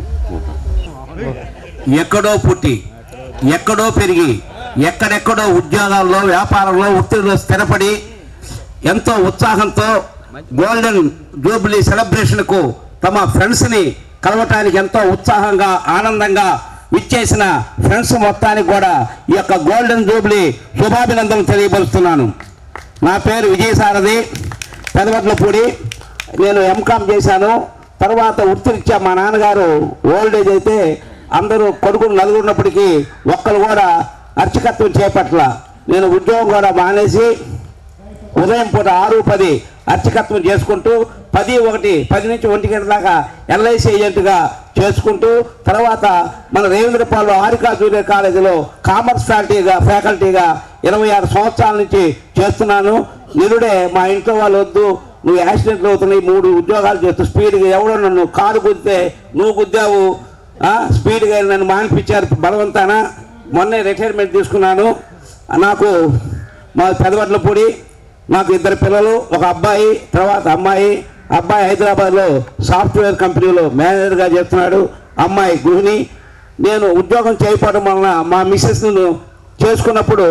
ఎక్కడో పుట్టి, ఎక్కడో పెరిగి, ఎక్కడెక్కడో ఉద్యోగాల్లో, వ్యాపారంలో, వృత్తిలో స్థిరపడి ఎంతో ఉత్సాహంతో గోల్డెన్ జూబ్లీ సెలబ్రేషన్కు తమ ఫ్రెండ్స్ని కలవటానికి ఎంతో ఉత్సాహంగా, ఆనందంగా విచ్చేసిన ఫ్రెండ్స్ మొత్తానికి కూడా ఈ యొక్క గోల్డెన్ జూబ్లీ శుభాభినందనలు తెలియపరుస్తున్నాను. నా పేరు విజయసారథి, పెదవట్లపూడి. నేను ఎంకామ్ చేశాను. తర్వాత వృత్తిరీత్యా మా నాన్నగారు ఓల్డ్ ఏజ్ అయితే అందరూ కొడుకులు నలుగురున్నప్పటికీ ఒక్కరు కూడా అర్చకత్వం చేపట్ల. నేను ఉద్యోగం కూడా మానేసి ఉదయం పూట 6-10 అర్చకత్వం చేసుకుంటూ 10 నుంచి 1 గంటల దాకా ఎల్ఐసి ఏజెంట్గా చేసుకుంటూ తర్వాత మన రేవేంద్రపాలెం ఆరికా జూనియర్ కాలేజీలో కామర్స్ ఫ్యాకల్టీగా 26 సంవత్సరాల నుంచి చేస్తున్నాను. నిరుడే మా ఇంట్లో వాళ్ళు వద్దు, నువ్వు యాక్సిడెంట్లు అవుతున్నాయి, 3 ఉద్యోగాలు చేస్తూ స్పీడ్గా ఎవడో నన్ను కారు గుద్దితే నువ్వు గుద్దావు, స్పీడ్గా నన్ను మానిపించారు బలవంతాన. మొన్నే రిటైర్మెంట్ తీసుకున్నాను. నాకు మా పెదవట్లపూడి, నాకు 2 పిల్లలు, ఒక అబ్బాయి తర్వాత అమ్మాయి. అబ్బాయి హైదరాబాద్లో సాఫ్ట్వేర్ కంపెనీలో మేనేజర్గా చేస్తున్నాడు, అమ్మాయి గృహిణి. నేను ఉద్యోగం చేయకపోవడం వలన మా మిస్సెస్ను చేసుకున్నప్పుడు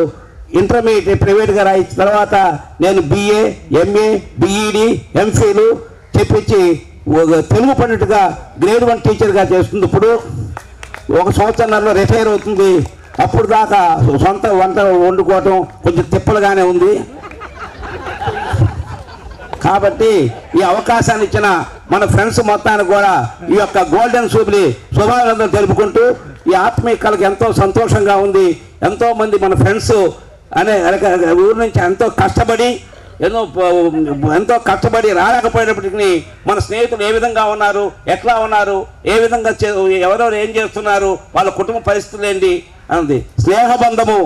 ఇంటర్మీడియట్ ప్రైవేట్గా రాయించిన తర్వాత నేను BA, MA, BEd, MPhil చెప్పించి తెలుగు పండిట్గా గ్రేడ్ 1 టీచర్గా చేస్తుంది. ఇప్పుడు 1 సంవత్సరంలో రిటైర్ అవుతుంది. అప్పుడు దాకా సొంత వంట వండుకోవటం కొంచెం తిప్పలుగానే ఉంది. కాబట్టి ఈ అవకాశాన్ని ఇచ్చిన మన ఫ్రెండ్స్ మొత్తానికి కూడా ఈ యొక్క గోల్డెన్ జూబ్లీ శుభాభినందనలు తెలుపుకుంటూ ఈ ఆత్మీయ కళకు ఎంతో సంతోషంగా ఉంది. ఎంతోమంది మన ఫ్రెండ్స్ అనే ఊరి నుంచి ఎంతో కష్టపడి రాలేకపోయినప్పటికీ మన స్నేహితులు ఏ విధంగా ఉన్నారు, ఎట్లా ఉన్నారు, ఏ విధంగా ఎవరెవరు ఏం చేస్తున్నారు, వాళ్ళ కుటుంబ పరిస్థితులు ఏంటి అన్నది. స్నేహబంధము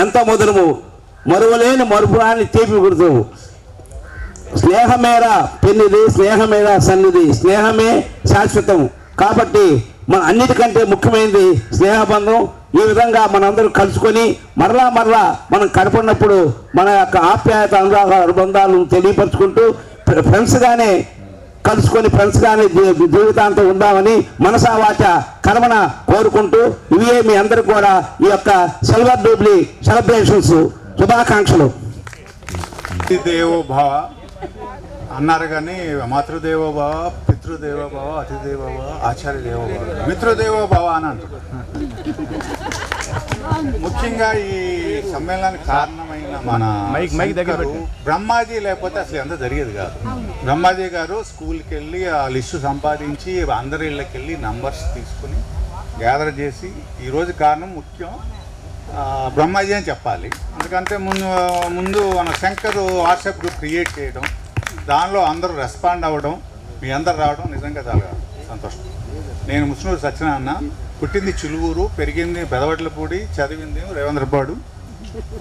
ఎంతో మధురము, మరువలేని మరుపురాని తీపి గుర్తు. స్నేహమేరా పెన్నిది, స్నేహమేరా సన్నిధి, స్నేహమే శాశ్వతం. కాబట్టి మన అన్నిటికంటే ముఖ్యమైనది స్నేహబంధం. ఈ విధంగా మనందరూ కలుసుకొని మరలా మనం కనపడినప్పుడు మన యొక్క ఆప్యాయత అనుబంధాలను తెలియపరుచుకుంటూ ఫ్రెండ్స్గానే కలుసుకొని ఫ్రెండ్స్గానే జీవితాంతం ఉందామని మనసా వాచ కర్మన కోరుకుంటూ ఇవే మీ అందరికి కూడా ఈ యొక్క సిల్వర్ జూబ్లీ సెలబ్రేషన్స్ శుభాకాంక్షలు. దేవోభవ అన్నారు కానీ మాతృదేవోభవ, పితృదేవోభవ, అతిదేవోభవ, ఆచార్య దేవోభవ, మిత్రదేవోభవ అని అంటారు. ముఖ్యంగా ఈ సమ్మేళనానికి కారణమైన మన బ్రహ్మాజీ లేకపోతే అసలు ఎంత జరిగేది కాదు. బ్రహ్మాజీ గారు స్కూల్కి వెళ్ళి ఆ లిస్టు సంపాదించి అందరి ఇళ్ళకి వెళ్ళి నంబర్స్ తీసుకుని గ్యాదర్ చేసి ఈరోజు కారణం ముఖ్యం బ్రహ్మాజీ అని చెప్పాలి. ఎందుకంటే ముందు మన శంకర్ వాట్సాప్ గ్రూప్ క్రియేట్ చేయడం, దానిలో అందరూ రెస్పాండ్ అవ్వడం, మీ అందరు రావడం నిజంగా చాలా సంతోషం. నేను ముస్నూరు సత్యనారాయణ, పుట్టింది చిలువూరు, పెరిగింది పెదవట్లపూడి, చదివింది రేవేంద్రపాడు.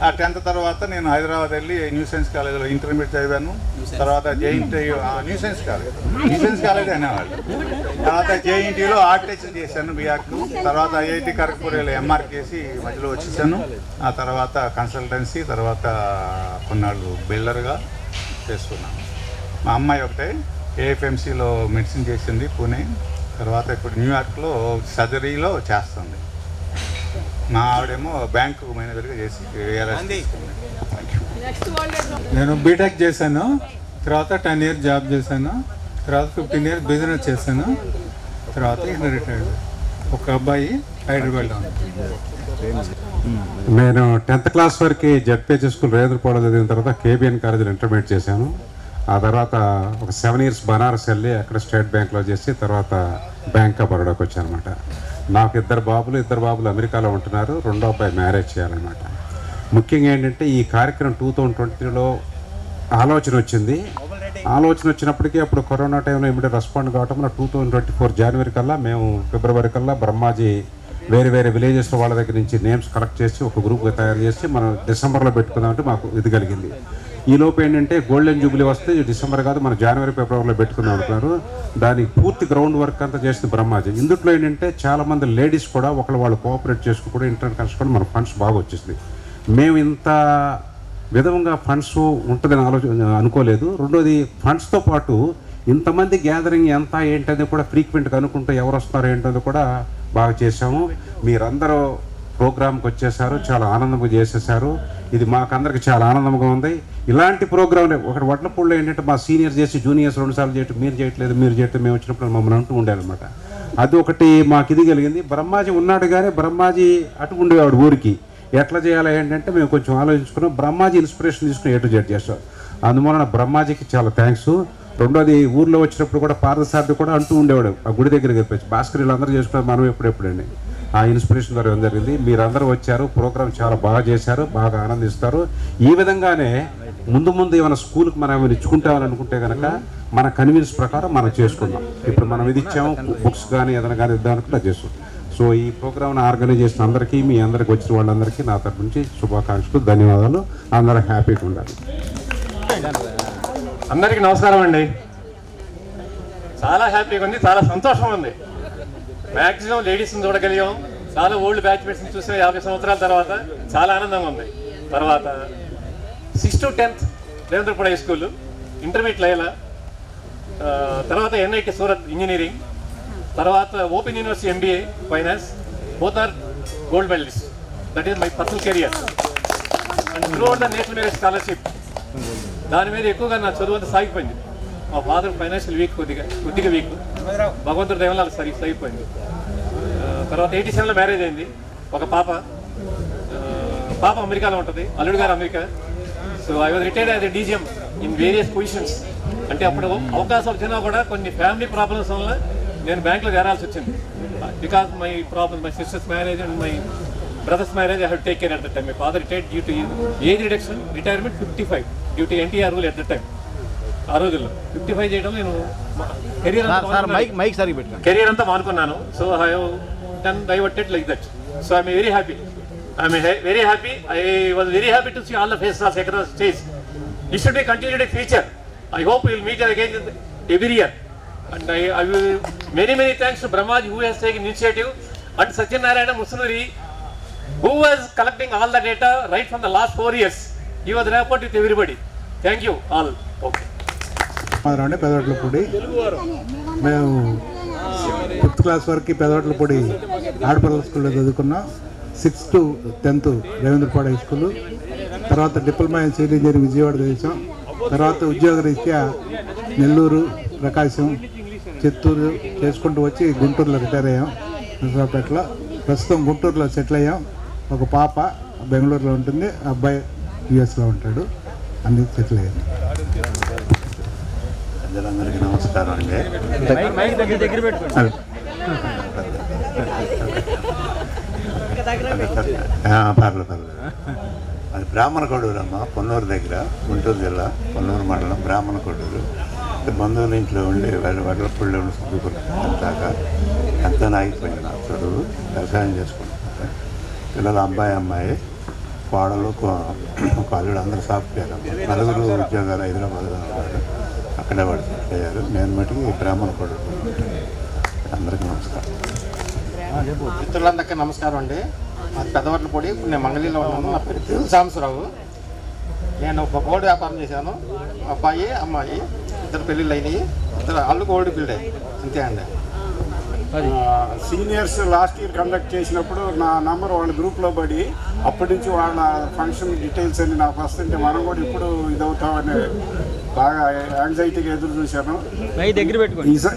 ఆ 10th తర్వాత నేను హైదరాబాద్ వెళ్ళి న్యూ సైన్స్ కాలేజీలో ఇంటర్మీడియట్ చదివాను. తర్వాత న్యూ సైన్స్ కాలేజ్ అనేవాళ్ళు. తర్వాత JNTలో ఆర్ట్ టీచర్ చేశాను, BARC. తర్వాత IIT ఖరగ్పూర్ MARC చేసి మధ్యలో వచ్చేసాను. ఆ తర్వాత కన్సల్టెన్సీ, తర్వాత కొన్నాళ్ళు బిల్డర్గా చేస్తున్నాను. మా అమ్మాయి ఒకటే AFMCలో మెడిసిన్ చేసింది పూణే. తర్వాత ఇప్పుడు న్యూయార్క్లో సర్జరీలో చేస్తుంది. మా ఆవిడేమో బ్యాంకు మేనేజర్గా చేసి నేను బీటెక్ చేశాను. తర్వాత 10 years జాబ్ చేశాను. తర్వాత 15 years బిజినెస్ చేశాను. తర్వాత రిటైర్డ్. ఒక అబ్బాయి హైదరాబాద్లో ఉన్నాడు. నేను 10th class వరకు జడ్పీహెచ్ స్కూల్ రేవేంద్రపాలెం చదివిన తర్వాత KBN కాలేజీలో ఇంటర్మీడియట్ చేశాను. ఆ తర్వాత ఒక 7 years బనారస్ వెళ్ళి అక్కడ స్టేట్ బ్యాంక్లో చేసి తర్వాత బ్యాంక్ ఆఫ్ బరోడాకి వచ్చానమాట. నాకు 2 బాబులు అమెరికాలో ఉంటున్నారు. రెండో అబ్బాయి మ్యారేజ్ చేయాలన్నమాట. ముఖ్యంగా ఏంటంటే ఈ కార్యక్రమం 2023లో ఆలోచన వచ్చినప్పటికీ అప్పుడు కరోనా టైంలో ఇమీడియట్ రెస్పాండ్ కావటం 2024 జనవరి కల్లా మేము ఫిబ్రవరి కల్లా బ్రహ్మాజీ వేరే విలేజెస్లో వాళ్ళ దగ్గర నుంచి నేమ్స్ కలెక్ట్ చేసి ఒక గ్రూప్గా తయారు చేసి మనం డిసెంబర్లో పెట్టుకుందామంటే మాకు ఇది కలిగింది. ఈలోపు ఏంటంటే గోల్డెన్ జూబ్లీ వస్తే డిసెంబర్ కాదు మన జనవరి ఫిబ్రవరిలో పెట్టుకుందాం అనుకున్నారు. దానికి పూర్తి గ్రౌండ్ వర్క్ అంతా చేసింది బ్రహ్మాజీ. ఇందులో ఏంటంటే చాలామంది లేడీస్ కూడా వాళ్ళు కోఆపరేట్ చేసుకుని కూడా ఇంటర్నెట్ కష్టపడి మన ఫండ్స్ బాగా వచ్చేసింది. మేము ఇంత విధంగా ఫండ్స్ ఉంటుందని అనుకోలేదు. రెండోది ఫండ్స్తో పాటు ఇంతమంది గ్యాదరింగ్ ఎంత ఏంటనేది కూడా ఫ్రీక్వెంట్గా అనుకుంటూ ఎవరు వస్తారో ఏంటనేది కూడా బాగా చేశాము. మీరందరూ ప్రోగ్రామ్కి వచ్చేసారు, చాలా ఆనందంగా చేసేసారు. ఇది మాకందరికి చాలా ఆనందంగా ఉంది. ఇలాంటి ప్రోగ్రామ్ ఒకటి వడ్లపూడిలో ఏంటంటే మా సీనియర్స్ చేసి జూనియర్స్ 2 సార్లు చేయటం, మీరు చేయట్లేదు మేము వచ్చినప్పుడు మమ్మల్ని అంటూ ఉండేదన్నమాట. అది ఒకటి మాకు ఇది కలిగింది. బ్రహ్మాజీ ఉన్నాడు కానీ బ్రహ్మాజీ అటు ఉండేవాడు ఊరికి. ఎట్లా చేయాలి ఏంటంటే మేము కొంచెం ఆలోచించుకున్నాం. బ్రహ్మాజీ ఇన్స్పిరేషన్ తీసుకుని ఎటు జడ్ చేస్తాం. అందువలన బ్రహ్మాజీకి చాలా థ్యాంక్స్. రెండోది ఊర్లో వచ్చినప్పుడు కూడా పార్థసారథి కూడా అంటూ ఉండేవాడు ఆ గుడి దగ్గరికి వచ్చి, భాస్కర్ వీళ్ళందరూ చేసుకున్నారు మనం ఎప్పుడెప్పుడండి. ఆ ఇన్స్పిరేషన్ ద్వారా జరిగింది. మీరందరూ వచ్చారు, ప్రోగ్రామ్ చాలా బాగా చేశారు, బాగా ఆనందిస్తారు. ఈ విధంగానే ముందు ముందు ఏమైనా స్కూల్కి మనం ఏమైనా ఇచ్చుకుంటామని అనుకుంటే కనుక మన కన్వీన్స్ ప్రకారం మనం చేసుకుందాం. ఇప్పుడు మనం ఇది ఇచ్చాము, బుక్స్ కానీ ఏదైనా కానీ ఇద్దామనుకుంటే చేస్తాం. సో ఈ ప్రోగ్రామ్ని ఆర్గనైజ్ చేసిన అందరికీ, మీ అందరికి వచ్చిన వాళ్ళందరికీ నా తరపు నుంచి శుభాకాంక్షలు, ధన్యవాదాలు. అందరూ హ్యాపీగా ఉండాలి. అందరికీ నమస్కారం అండి. చాలా హ్యాపీగా ఉంది, చాలా సంతోషం ఉంది. మ్యాక్సిమం లేడీస్ని చూడగలిగాం, చాలా ఓల్డ్ బ్యాచ్మేట్స్ని చూసిన 50 సంవత్సరాల తర్వాత చాలా ఆనందంగా ఉంది. తర్వాత 6th to 10th Revendrapadu high school, intermediate లైలా, తర్వాత NIT సూరత్ ఇంజనీరింగ్, తర్వాత open university MBA finance, both are gold medalist. That is my personal career. And throughout the national merit scholarship, దాని మీద ఎక్కువగా నా చదువు అంతా సాగిపోయింది. మా ఫాదర్ ఫైనాన్షియల్ వీక్, కొద్దిగా వీక్, భగవంతుడి దయ వల్ల సాగిపోయింది. తర్వాత 87లో మ్యారేజ్ అయింది. ఒక పాప అమెరికాలో ఉంటుంది, అల్లుడు గారు America. So I was retired as a DGM in various positions. అంటే అప్పుడు అవకాశం వచ్చినా కూడా కొన్ని ఫ్యామిలీ ప్రాబ్లమ్స్ వల్ల నేను బ్యాంక్లో చేరాల్సి వచ్చింది. Because my problem, my sister's marriage and my brother's marriage I have take care at the time. My father retired due to age reduction, retirement 55 due to NTR rule at the time. ఆ రోజుల్లో 55 చేయడం నేను కెరియర్ అంతా మానుకున్నాను. So I have done diverted like that. So I'm very happy. Very happy. I was very happy to see all the faces across the stage. This should be continued in future. I hope we will meet again every year. And I will many thanks to Brahmaji who has taken initiative, and Satyanarayana Musunuri who was collecting all the data right from the last 4 years. He was rapport with everybody. Thank you all. Okay. పెదవట్లపూడి మేము 5th క్లాస్ వరకు పెదవట్లపూడి ఆడపిల్లల స్కూల్లో చదువుకున్నాం. 6th to 10th Revendrapadu high school. తర్వాత diploma in civil engineering Vijayawada చేసాం. తర్వాత ఉద్యోగ రీత్యా నెల్లూరు, ప్రకాశం, చిత్తూరు చేసుకుంటూ వచ్చి గుంటూరులో రిటైర్ అయ్యాం. నరసరావుపేటలో ప్రస్తుతం గుంటూరులో సెటిల్ అయ్యాం. ఒక పాప బెంగళూరులో ఉంటుంది, అబ్బాయి యుఎస్లో ఉంటాడు. అన్ని సెటిల్ అయ్యాం. అందరికీ నమస్కారం అండి. పర్లేదు. అది బ్రాహ్మణ కొడూరు అమ్మ, పొన్నూరు దగ్గర, గుంటూరు జిల్లా పొన్నూరు మండలం బ్రాహ్మణ కొడూరు. బంధువుల ఇంట్లో ఉండి వడ్లపూడిలో చదువుకున్నాను. దాకా అంతా ఆగిపోయింది నా చదువు. వ్యవసాయం చేసుకుంటున్నాను. పిల్లలు అమ్మాయి, కోడలు, ఒక అల్లుడు, అందరూ సాఫ్ట్వేర్. నలుగురు ఉద్యోగాలు హైదరాబాద్లో ఉన్నారు. అక్కడే వాడు సెటిల్ అయ్యారు. నేను మటుకు బ్రాహ్మణ కొడూరు. అందరికీ నమస్కారం. మిత్రులందరికీ నమస్కారం అండి. మాది పెద్దవట్లపూడి. ఇప్పుడు నేను మంగళీలో ఉన్నాను. నా పేరు సాంబశివరావు. నేను ఒక గోల్డ్ వ్యాపారం చేశాను. అబ్బాయి, అమ్మాయి, 2 పెళ్ళిళ్ళు అయినాయి. 2 అల్లు గోల్డ్ బిల్డ్ అయ్యి, అంతే అండి. సీనియర్స్ లాస్ట్ ఇయర్ కండక్ట్ చేసినప్పుడు నా నంబర్ వాళ్ళ గ్రూప్లో పడి, అప్పటి నుంచి వాళ్ళ ఫంక్షన్ డీటెయిల్స్ అన్ని నాకు వస్తుంటే మనం కూడా ఇప్పుడు ఇదవుతామని బాగా యాంగ్జైటీగా ఎదురు చూశాను.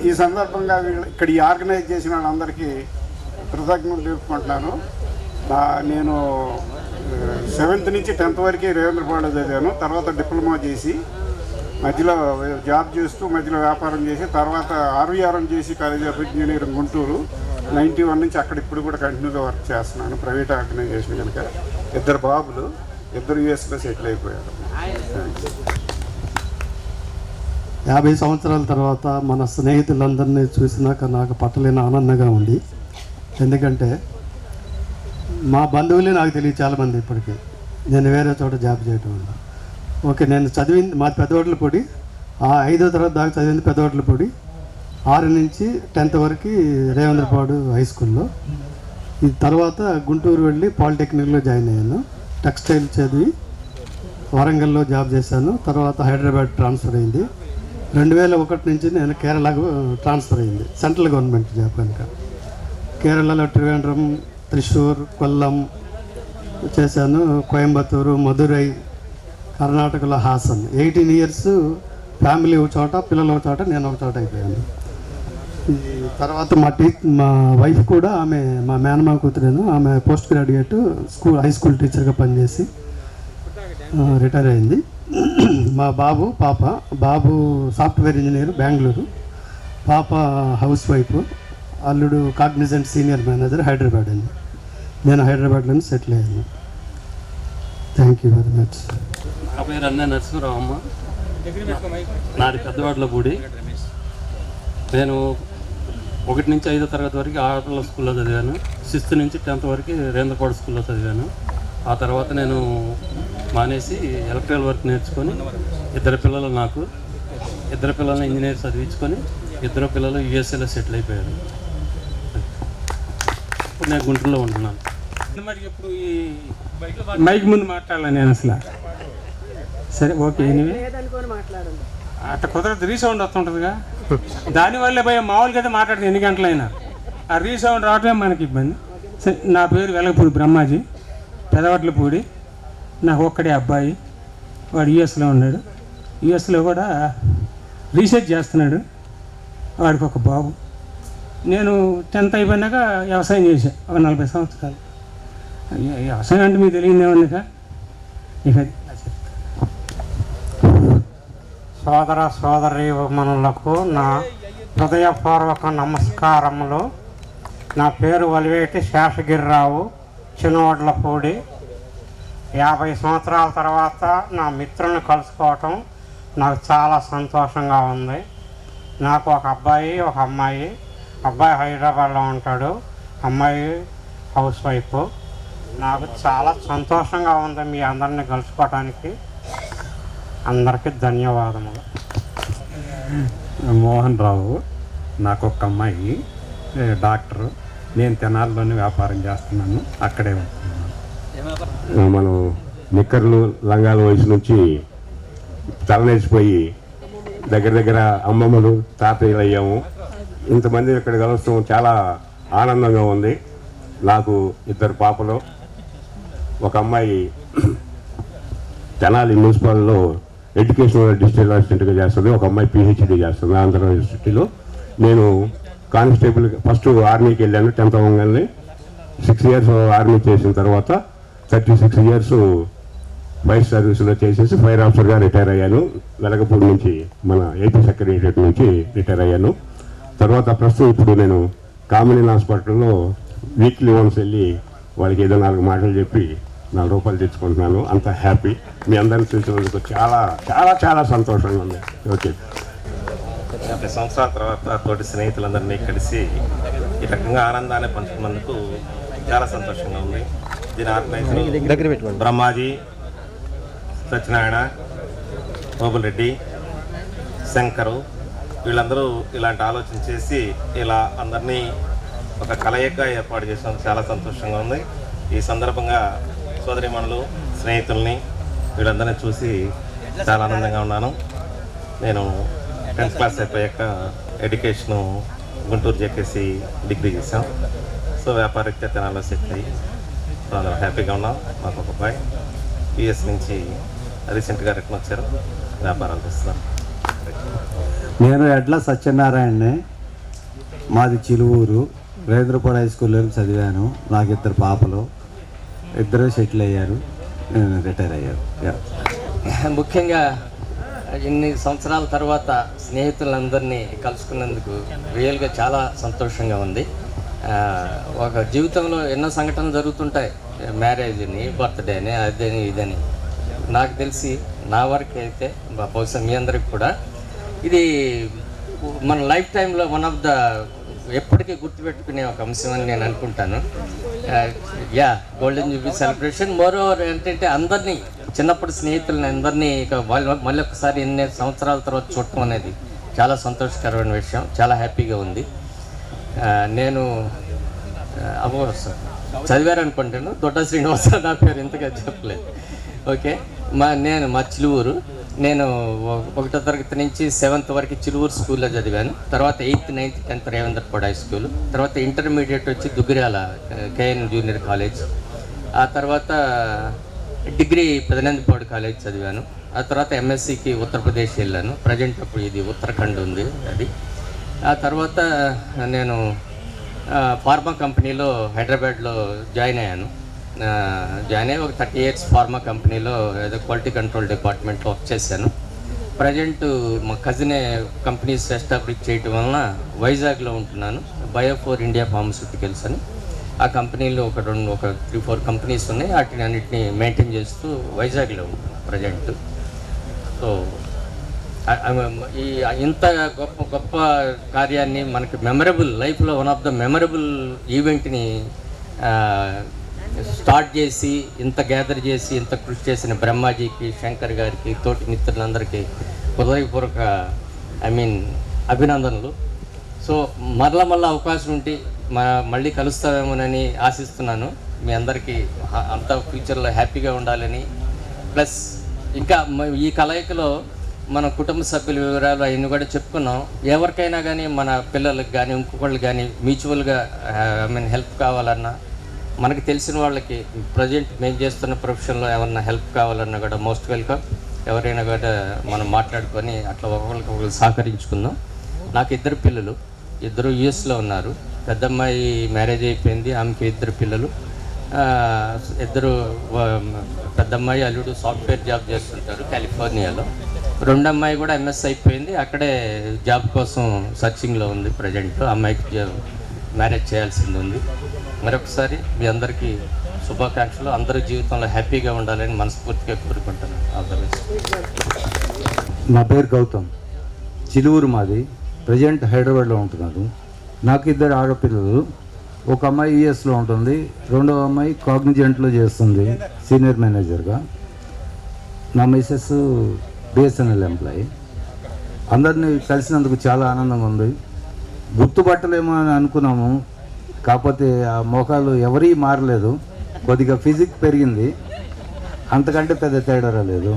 ఈ సందర్భంగా ఇక్కడ ఈ ఆర్గనైజ్ చేసిన వాళ్ళందరికీ కృతజ్ఞతలు తెలుపుకుంటున్నాను. నేను 7th నుంచి 10th వరకు రేవేంద్రపాడలో చదివాను. తర్వాత డిప్లొమా చేసి మధ్యలో జాబ్ చేస్తూ మధ్యలో వ్యాపారం చేసి తర్వాత RVRM చేసి కాలేజ్ ఆఫ్ ఇంజనీరింగ్ గుంటూరు 91 నుంచి అక్కడ ఇప్పుడు కూడా కంటిన్యూగా వర్క్ చేస్తున్నాను. ప్రైవేట్ ఆర్గనైజేషన్ కనుక. 2 బాబులు, 2 USలో సెటిల్ అయిపోయారు. 50 సంవత్సరాల తర్వాత మన స్నేహితులందరినీ చూసినాక నాకు పట్టలేని ఆనందంగా ఉంది. ఎందుకంటే మా బంధువులే నాకు తెలియదు చాలామంది ఇప్పటికీ. నేను వేరే చోట జాబ్ చేయటం వల్ల. ఓకే, నేను చదివింది మా పెద్దవట్లపూడి. 5వ తరగతి దాకా చదివింది పెద్దవట్లపూడి. 6 నుంచి 10th వరకు రేవేంద్రపాడు హై స్కూల్లో. ఈ తర్వాత గుంటూరు వెళ్ళి పాలిటెక్నిక్లో జాయిన్ అయ్యాను. టెక్స్టైల్ చదివి వరంగల్లో జాబ్ చేశాను. తర్వాత హైదరాబాద్ ట్రాన్స్ఫర్ అయింది. 2001 నుంచి నేను కేరళకు ట్రాన్స్ఫర్ అయింది. సెంట్రల్ గవర్నమెంట్ జాబ్ కనుక. కేరళలో త్రివేంద్రం, త్రిశూర్, కొల్లం చేశాను. కోయంబత్తూరు, మధురై, కర్ణాటకలో హాసన్. 18 years ఫ్యామిలీ ఒక చోట, పిల్లలు ఒక చోట, నేను ఒక చోట అయిపోయాను. తర్వాత మా వైఫ్ కూడా ఆమె మా మేనమామ కూతురేను, ఆమె పోస్ట్ గ్రాడ్యుయేట్ హై స్కూల్ టీచర్గా పనిచేసి రిటైర్ అయింది. మా బాబు సాఫ్ట్వేర్ ఇంజనీర్ బెంగళూరు, పాప హౌస్ వైఫ్, అల్లుడు కాగ్నిజెంట్ సీనియర్ మేనేజర్ హైదరాబాద్ అండి. నేను హైదరాబాద్లోనే సెటిల్ అయ్యాను. Thank you very much. నా పేరు అన్న నరసింహరావు అమ్మ, నాది పెద్దవాడల పూడి. నేను 1 నుంచి 5వ తరగతి వరకు ఆడపిల్లల స్కూల్లో చదివాను. 6th నుంచి 10th వరకు రేంద్రపాడు స్కూల్లో చదివాను. ఆ తర్వాత నేను మానేసి ఎలక్ట్రికల్ వర్క్ నేర్చుకొని 2 పిల్లలు నాకు 2 పిల్లల్ని ఇంజనీర్ చదివించుకొని 2 పిల్లలు యుఎస్ఏలో సెటిల్ అయిపోయారు. ఇప్పుడు నేను గుంటూరులో ఉంటున్నాను. మరి ఇప్పుడు ఈ మైక్ ముందు మాట్లాడాలి నేను అసలు. సరే ఓకే, ఎనివే అట్లా కుదరదు, రీసౌండ్ వస్తుంటుందిగా, దానివల్లే భయ మామూలుగా అయితే మాట్లాడితే ఎన్ని గంటలైనా ఆ రీసౌండ్ రావటమే మనకి ఇబ్బంది. సరే, నా పేరు వెలగపూడి బ్రహ్మాజీ, పెదవట్లపూడి. నాకు ఒక్కడే అబ్బాయి, వాడు యుఎస్లో ఉన్నాడు. యుఎస్లో కూడా రీసెర్చ్ చేస్తున్నాడు. వాడికి ఒక బాబు. నేను 10th అయిపోయినాక వ్యవసాయం చేశాను ఒక 40 సంవత్సరాలు. వ్యవసాయం అంటే మీకు తెలియదేమన్నాక ఇక సోదరీమణులకు నా హృదయపూర్వక నమస్కారములు. నా పేరు వలివేటి శేషగిరిరావు, చిన్నవడ్లపూడి. 50 సంవత్సరాల తర్వాత నా మిత్రులను కలుసుకోవటం నాకు చాలా సంతోషంగా ఉంది. నాకు ఒక అబ్బాయి, ఒక అమ్మాయి. అబ్బాయి హైదరాబాద్లో ఉంటాడు, అమ్మాయి హౌస్ వైఫ్. నాకు చాలా సంతోషంగా ఉంది మీ అందరినీ కలుసుకోవటానికి. అందరికీ ధన్యవాదములు. మోహన్ రావు, నాకు ఒక అమ్మాయి డాక్టరు. నేను తెనాలిలోనే వ్యాపారం చేస్తున్నాను, అక్కడే ఉంటున్నాను. మనం నిక్కర్లు లంగాల వయసు నుంచి తలనేసిపోయి దగ్గర అమ్మమ్మలు తాతయ్యలు అయ్యాము. ఇంతమంది ఇక్కడ కలుస్తాం చాలా ఆనందంగా ఉంది. నాకు 2 పాపలు, ఒక అమ్మాయి తెనాలి మున్సిపాల్లో ఎడ్యుకేషనల్ డిస్ట్రిక్ట్ అసిస్టెంట్గా చేస్తుంది, ఒక అమ్మాయి PhD చేస్తుంది ఆంధ్ర యూనివర్సిటీలో. నేను కానిస్టేబుల్ ఫస్ట్ ఆర్మీకి వెళ్ళాను 10th అవ్వగానే. 6 years ఆర్మీ చేసిన తర్వాత 36 years ఫైర్ సర్వీస్లో చేసేసి ఫైర్ ఆఫీసర్గా రిటైర్ అయ్యాను. వెలగపూడి నుంచి మన ఏపీ సెక్రటేరియట్ నుంచి రిటైర్ అయ్యాను. తర్వాత ప్రస్తుతం ఇప్పుడు నేను కామినీ హాస్పిటల్లో వీక్లీ వన్స్ వెళ్ళి వాళ్ళకి ఏదో 4 మాటలు చెప్పి 4 రూపాయలు తెచ్చుకుంటున్నాను. అంత హ్యాపీ. మీ అందరిని చూసినందుకు చాలా చాలా చాలా సంతోషంగా ఉంది. ఓకే, 50 సంవత్సరాల తర్వాత తోటి స్నేహితులందరినీ కలిసి ఈ రకంగా ఆనందాన్ని పంచుకున్నందుకు చాలా సంతోషంగా ఉంది. దీని ఆర్గనైజర్ బ్రహ్మాజీ, సత్యనారాయణ, గోగుల్ రెడ్డి, శంకరు, వీళ్ళందరూ ఇలాంటి ఆలోచన చేసి ఇలా అందరినీ ఒక కలయికగా ఏర్పాటు చేసినందుకు చాలా సంతోషంగా ఉంది. ఈ సందర్భంగా సోదరీమణులు, స్నేహితుల్ని వీళ్ళందరినీ చూసి చాలా ఆనందంగా ఉన్నాను. నేను 10th క్లాస్ అయిపోయాక ఎడ్యుకేషను గుంటూరు JKC డిగ్రీ చేశాం. సో వ్యాపారరీత్యా తెనాల్లో సెటిల్ అయ్యి అందరం హ్యాపీగా ఉన్నాం. మాకు ఒక అబ్బాయి US నుంచి రీసెంట్గా రిటర్న్ వచ్చారు, వ్యాపారాలు చేస్తున్నారు. నేను ఎడ్ల సత్యనారాయణని, మాది చిలువూరు, రేంద్రపాడు హై స్కూల్లో చదివాను. నాకు 2 పాపలు, 2 సెటిల్ అయ్యారు, నేను రిటైర్ అయ్యారు. ముఖ్యంగా ఇన్ని సంవత్సరాల తర్వాత స్నేహితులందరినీ కలుసుకున్నందుకు రియల్గా చాలా సంతోషంగా ఉంది. ఒక జీవితంలో ఎన్నో సంఘటనలు జరుగుతుంటాయి, మ్యారేజ్ని, బర్త్డేని, అదని ఇదని. నాకు తెలిసి నా వరకు అయితే బహుశా మీ అందరికి కూడా ఇది మన లైఫ్ టైంలో వన్ ఆఫ్ ద ఎప్పటికీ గుర్తుపెట్టుకునే ఒక అంశం అని నేను అనుకుంటాను. Golden Jubilee celebration. More over ఏంటంటే అందరినీ, చిన్నప్పుడు స్నేహితులని అందరినీ ఇక మళ్ళీ ఒకసారి ఎన్ని సంవత్సరాల తర్వాత చూడటం అనేది చాలా సంతోషకరమైన విషయం. చాలా హ్యాపీగా ఉంది. నేను చదివారనుకుంటాను, దొడ్డ శ్రీనివాసరావు నా పేరు ఇంతగా చెప్పలేదు. ఓకే, మా చిలువూరు. నేను 1వ తరగతి నుంచి 7th వరకు చిలువూరు స్కూల్లో చదివాను. తర్వాత 8th, 9th, 10th Revendrapadu high school. తర్వాత ఇంటర్మీడియట్ వచ్చి దుగ్గిరాల KN జూనియర్ కాలేజ్. ఆ తర్వాత డిగ్రీ పెదనందిపాడు కాలేజ్ చదివాను. ఆ తర్వాత MScకి ఉత్తరప్రదేశ్ వెళ్ళాను. ప్రజెంట్ అప్పుడు ఇది ఉత్తరాఖండ్ ఉంది అది. ఆ తర్వాత నేను ఫార్మా కంపెనీలో హైదరాబాద్లో జాయిన్ అయ్యాను. జాయిన్ అయ్యి ఒక 30 years ఫార్మా కంపెనీలో ఏదో క్వాలిటీ కంట్రోల్ డిపార్ట్మెంట్లో వర్క్ చేశాను. ప్రజెంట్ మా కజినే కంపెనీస్ ఎస్టాబ్లిష్ చేయటం వలన వైజాగ్లో ఉంటున్నాను. బయోఫోర్ ఇండియా ఫార్మస్యూటికల్స్ అని ఆ కంపెనీలో ఒక 3-4 కంపెనీస్ ఉన్నాయి. వాటిని అన్నింటినీ మెయింటైన్ చేస్తూ వైజాగ్లో ఉంటున్నాను ప్రజెంట్. సో ఈ ఇంత గొప్ప కార్యాన్ని మనకి మెమరబుల్ లైఫ్లో వన్ ఆఫ్ ద మెమరబుల్ ఈవెంట్ని స్టార్ట్ చేసి ఇంత గ్యాదర్ చేసి ఇంత కృషి చేసిన బ్రహ్మాజీకి, శంకర్ గారికి, తోటి మిత్రులందరికీ హృదయపూర్వక అభినందనలు. సో మళ్ళా అవకాశం ఉంటే మళ్ళీ కలుస్తామేమోనని ఆశిస్తున్నాను. మీ అందరికీ అంతా ఫ్యూచర్లో హ్యాపీగా ఉండాలని, ప్లస్ ఇంకా ఈ కలయికలో మన కుటుంబ సభ్యుల వివరాలు అవన్నీ కూడా చెప్పుకున్నాం. ఎవరికైనా కానీ మన పిల్లలకు కానీ ఇంకొకళ్ళు కానీ మ్యూచువల్గా హెల్ప్ కావాలన్నా, మనకి తెలిసిన వాళ్ళకి ప్రజెంట్ మేము చేస్తున్న ప్రొఫెషన్లో ఏమన్నా హెల్ప్ కావాలన్నా కూడా మోస్ట్ వెల్కమ్. ఎవరైనా కూడా మనం మాట్లాడుకొని అట్లా ఒకరికి సహకరించుకుందాం. నాకు 2 పిల్లలు, 2 US ఉన్నారు. పెద్దమ్మాయి మ్యారేజ్ అయిపోయింది, ఆమెకి 2 పిల్లలు. 2 పెద్దమ్మాయి అల్లుడు సాఫ్ట్వేర్ జాబ్ చేస్తుంటారు కాలిఫోర్నియాలో. 2వ అమ్మాయి కూడా MS అయిపోయింది, అక్కడే జాబ్ కోసం సర్చింగ్లో ఉంది ప్రజెంట్. అమ్మాయికి మ్యారేజ్ చేయాల్సింది ఉంది. మరొకసారి మీ అందరికీ శుభాకాంక్షలు. అందరూ జీవితంలో హ్యాపీగా ఉండాలని మనస్ఫూర్తిగా కోరుకుంటున్నాను. నా పేరు గౌతమ్, చిలువురు మాది. ప్రజెంట్ హైదరాబాద్లో ఉంటున్నాను. నాకు 2 ఆడపిల్లలు. ఒక అమ్మాయి US ఉంటుంది, 2వ అమ్మాయి కాగ్నిజెంట్లో చేస్తుంది సీనియర్ మేనేజర్గా. నా మిసెస్ BSNL ఎంప్లాయీ. అందరినీ కలిసినందుకు చాలా ఆనందంగా ఉంది. గుర్తుపట్టలేమో అని అనుకున్నాము, కాకపోతే ఆ మొఖాలు ఎవరీ మారలేదు. కొద్దిగా ఫిజిక్ పెరిగింది, అంతకంటే పెద్ద తేడా రాలేదు.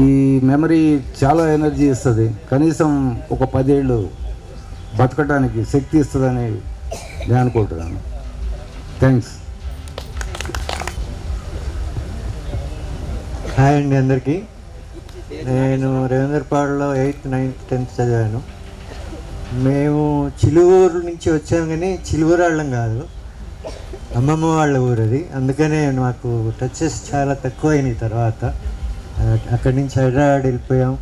ఈ మెమరీ చాలా ఎనర్జీ ఇస్తుంది. కనీసం ఒక 10 ఏళ్ళు బతకడానికి శక్తి ఇస్తుందని నేను అనుకుంటున్నాను. థ్యాంక్స్. హాయ్ అండి అందరికీ. నేను రేవేంద్రపాడులో 8th, 9th, 10th చదివాను. మేము చిలువూరు నుంచి వచ్చాం, కానీ చిలువూరు వాళ్ళం కాదు, అమ్మమ్మ వాళ్ళ ఊరు అది. అందుకనే మాకు టచెస్ చాలా తక్కువ అయినాయి. తర్వాత అక్కడి నుంచి హైదరాబాద్ వెళ్ళిపోయాం.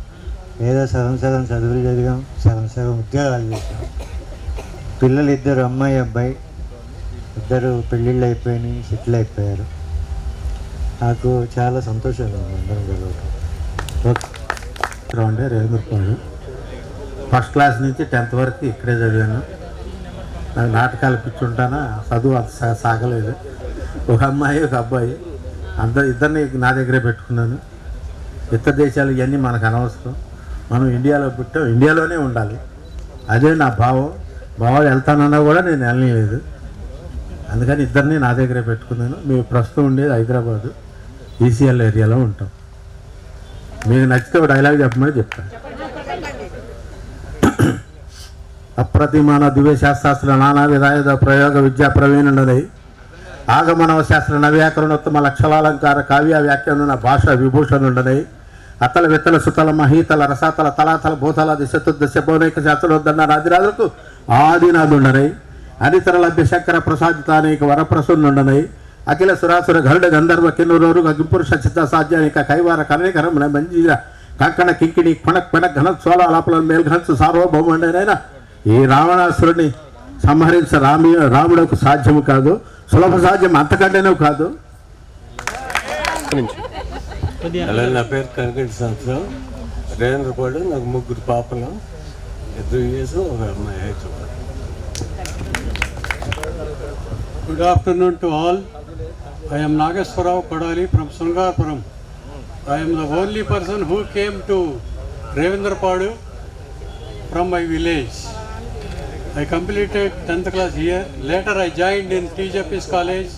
ఏదో సగం చదువులు చదివాం, సగం ఉద్యోగాలు చేసాం. పిల్లలు 2 అమ్మాయి అబ్బాయి, 2 పెళ్ళిళ్ళు అయిపోయినాయి, సెటిల్ అయిపోయారు. నాకు చాలా సంతోషంగా ఉంది అందరం కలవడం. ఓకే. రేవేంద్రపాడు ఫస్ట్ క్లాస్ నుంచి 10th వరకు ఇక్కడే చదివాను. నాకు నాటకాలు పిచ్చుంటానా, చదువు అంత సాగలేదు. ఒక అమ్మాయి, ఒక అబ్బాయి, ఇద్దరిని నా దగ్గరే పెట్టుకున్నాను. ఇతర దేశాలు ఇవన్నీ మనకు అనవసరం. మనం ఇండియాలో పుట్టాం, ఇండియాలోనే ఉండాలి. అదే నా భావం. బావాలు వెళ్తానన్నా కూడా నేను వెళ్ళలేదు. అందుకని ఇద్దరిని నా దగ్గరే పెట్టుకున్నాను. మేము ప్రస్తుతం ఉండేది హైదరాబాదు ECL ఏరియాలో ఉంటాం. మీకు నచ్చితే ఒక డైలాగ్ చెప్పమని చెప్తాను. అప్రతిమాన దివ్యశాస్త్రాస్త్ర నానా విధాయుధ ప్రయోగ విద్యా ప్రవీణుడై ఆగమనవ శాస్త్ర నవ్యాకరణోత్తమ లక్షలాలంకార కావ్య వ్యాఖ్యాన భాష విభూషణుడై అతల విత్తల సుతల మహీతల రసాతల తలాతల భూతల దిశతుర్దశ పౌనైక శాస్త్రోద్దన్న రాజరాజులకు ఆదినాథుండనై అనితర లభ్య శంకర ప్రసాదితానేక వరప్రసన్నుండనై అఖిల సురాసుర గరుడ గంధర్వ కిన్నూరు గింపురుష చిత్త సాధ్యానిక కైవార కరణికరమణ మంజీర కంకణ కింకిణి కొనక్ పెనక్ ఘన సోలాలాపల మేల్ఘనసు సార్వభౌముడైన ఈ రావణాసురుని సంహరించ రాముడకు సాధ్యము కాదు, సులభ సాధ్యం అంతకంటేనే కాదు. హలో, నా పేరు కనకటి సంవత్సరం, రేవేంద్రపాడు. నాకు 3 పాపలు, 2 years, ఒక అమ్మాయి Hyderabad. Good afternoon to all. I am Nageswarrao Kadali from Sungarpuram. I am the only person who came to Revendrapadu from my village. I completed 10th class here. Later I joined in TJP's college,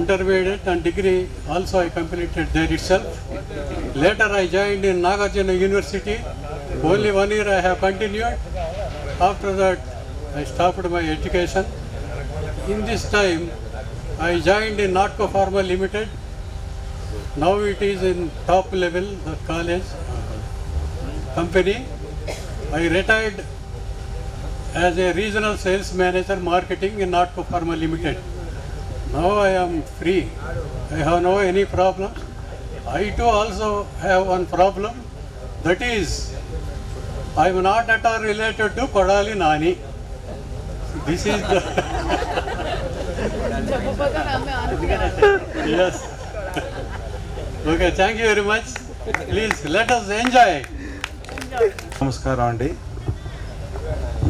intermediate and degree also I completed there itself. Later I joined in Nagarjuna University. Only 1 year I have continued. After that I stopped my education. In this time I joined in Natco Pharma Limited. Now it is in top level, the college company. I retired as a regional sales manager marketing in Natco Pharma Limited. Now I am free. I have no any problem. I too also have one problem. That is, I am not at all related to Kodali Nani. This is the yes. Okay, thank you very much. Please let us enjoy. నమస్కారం అండి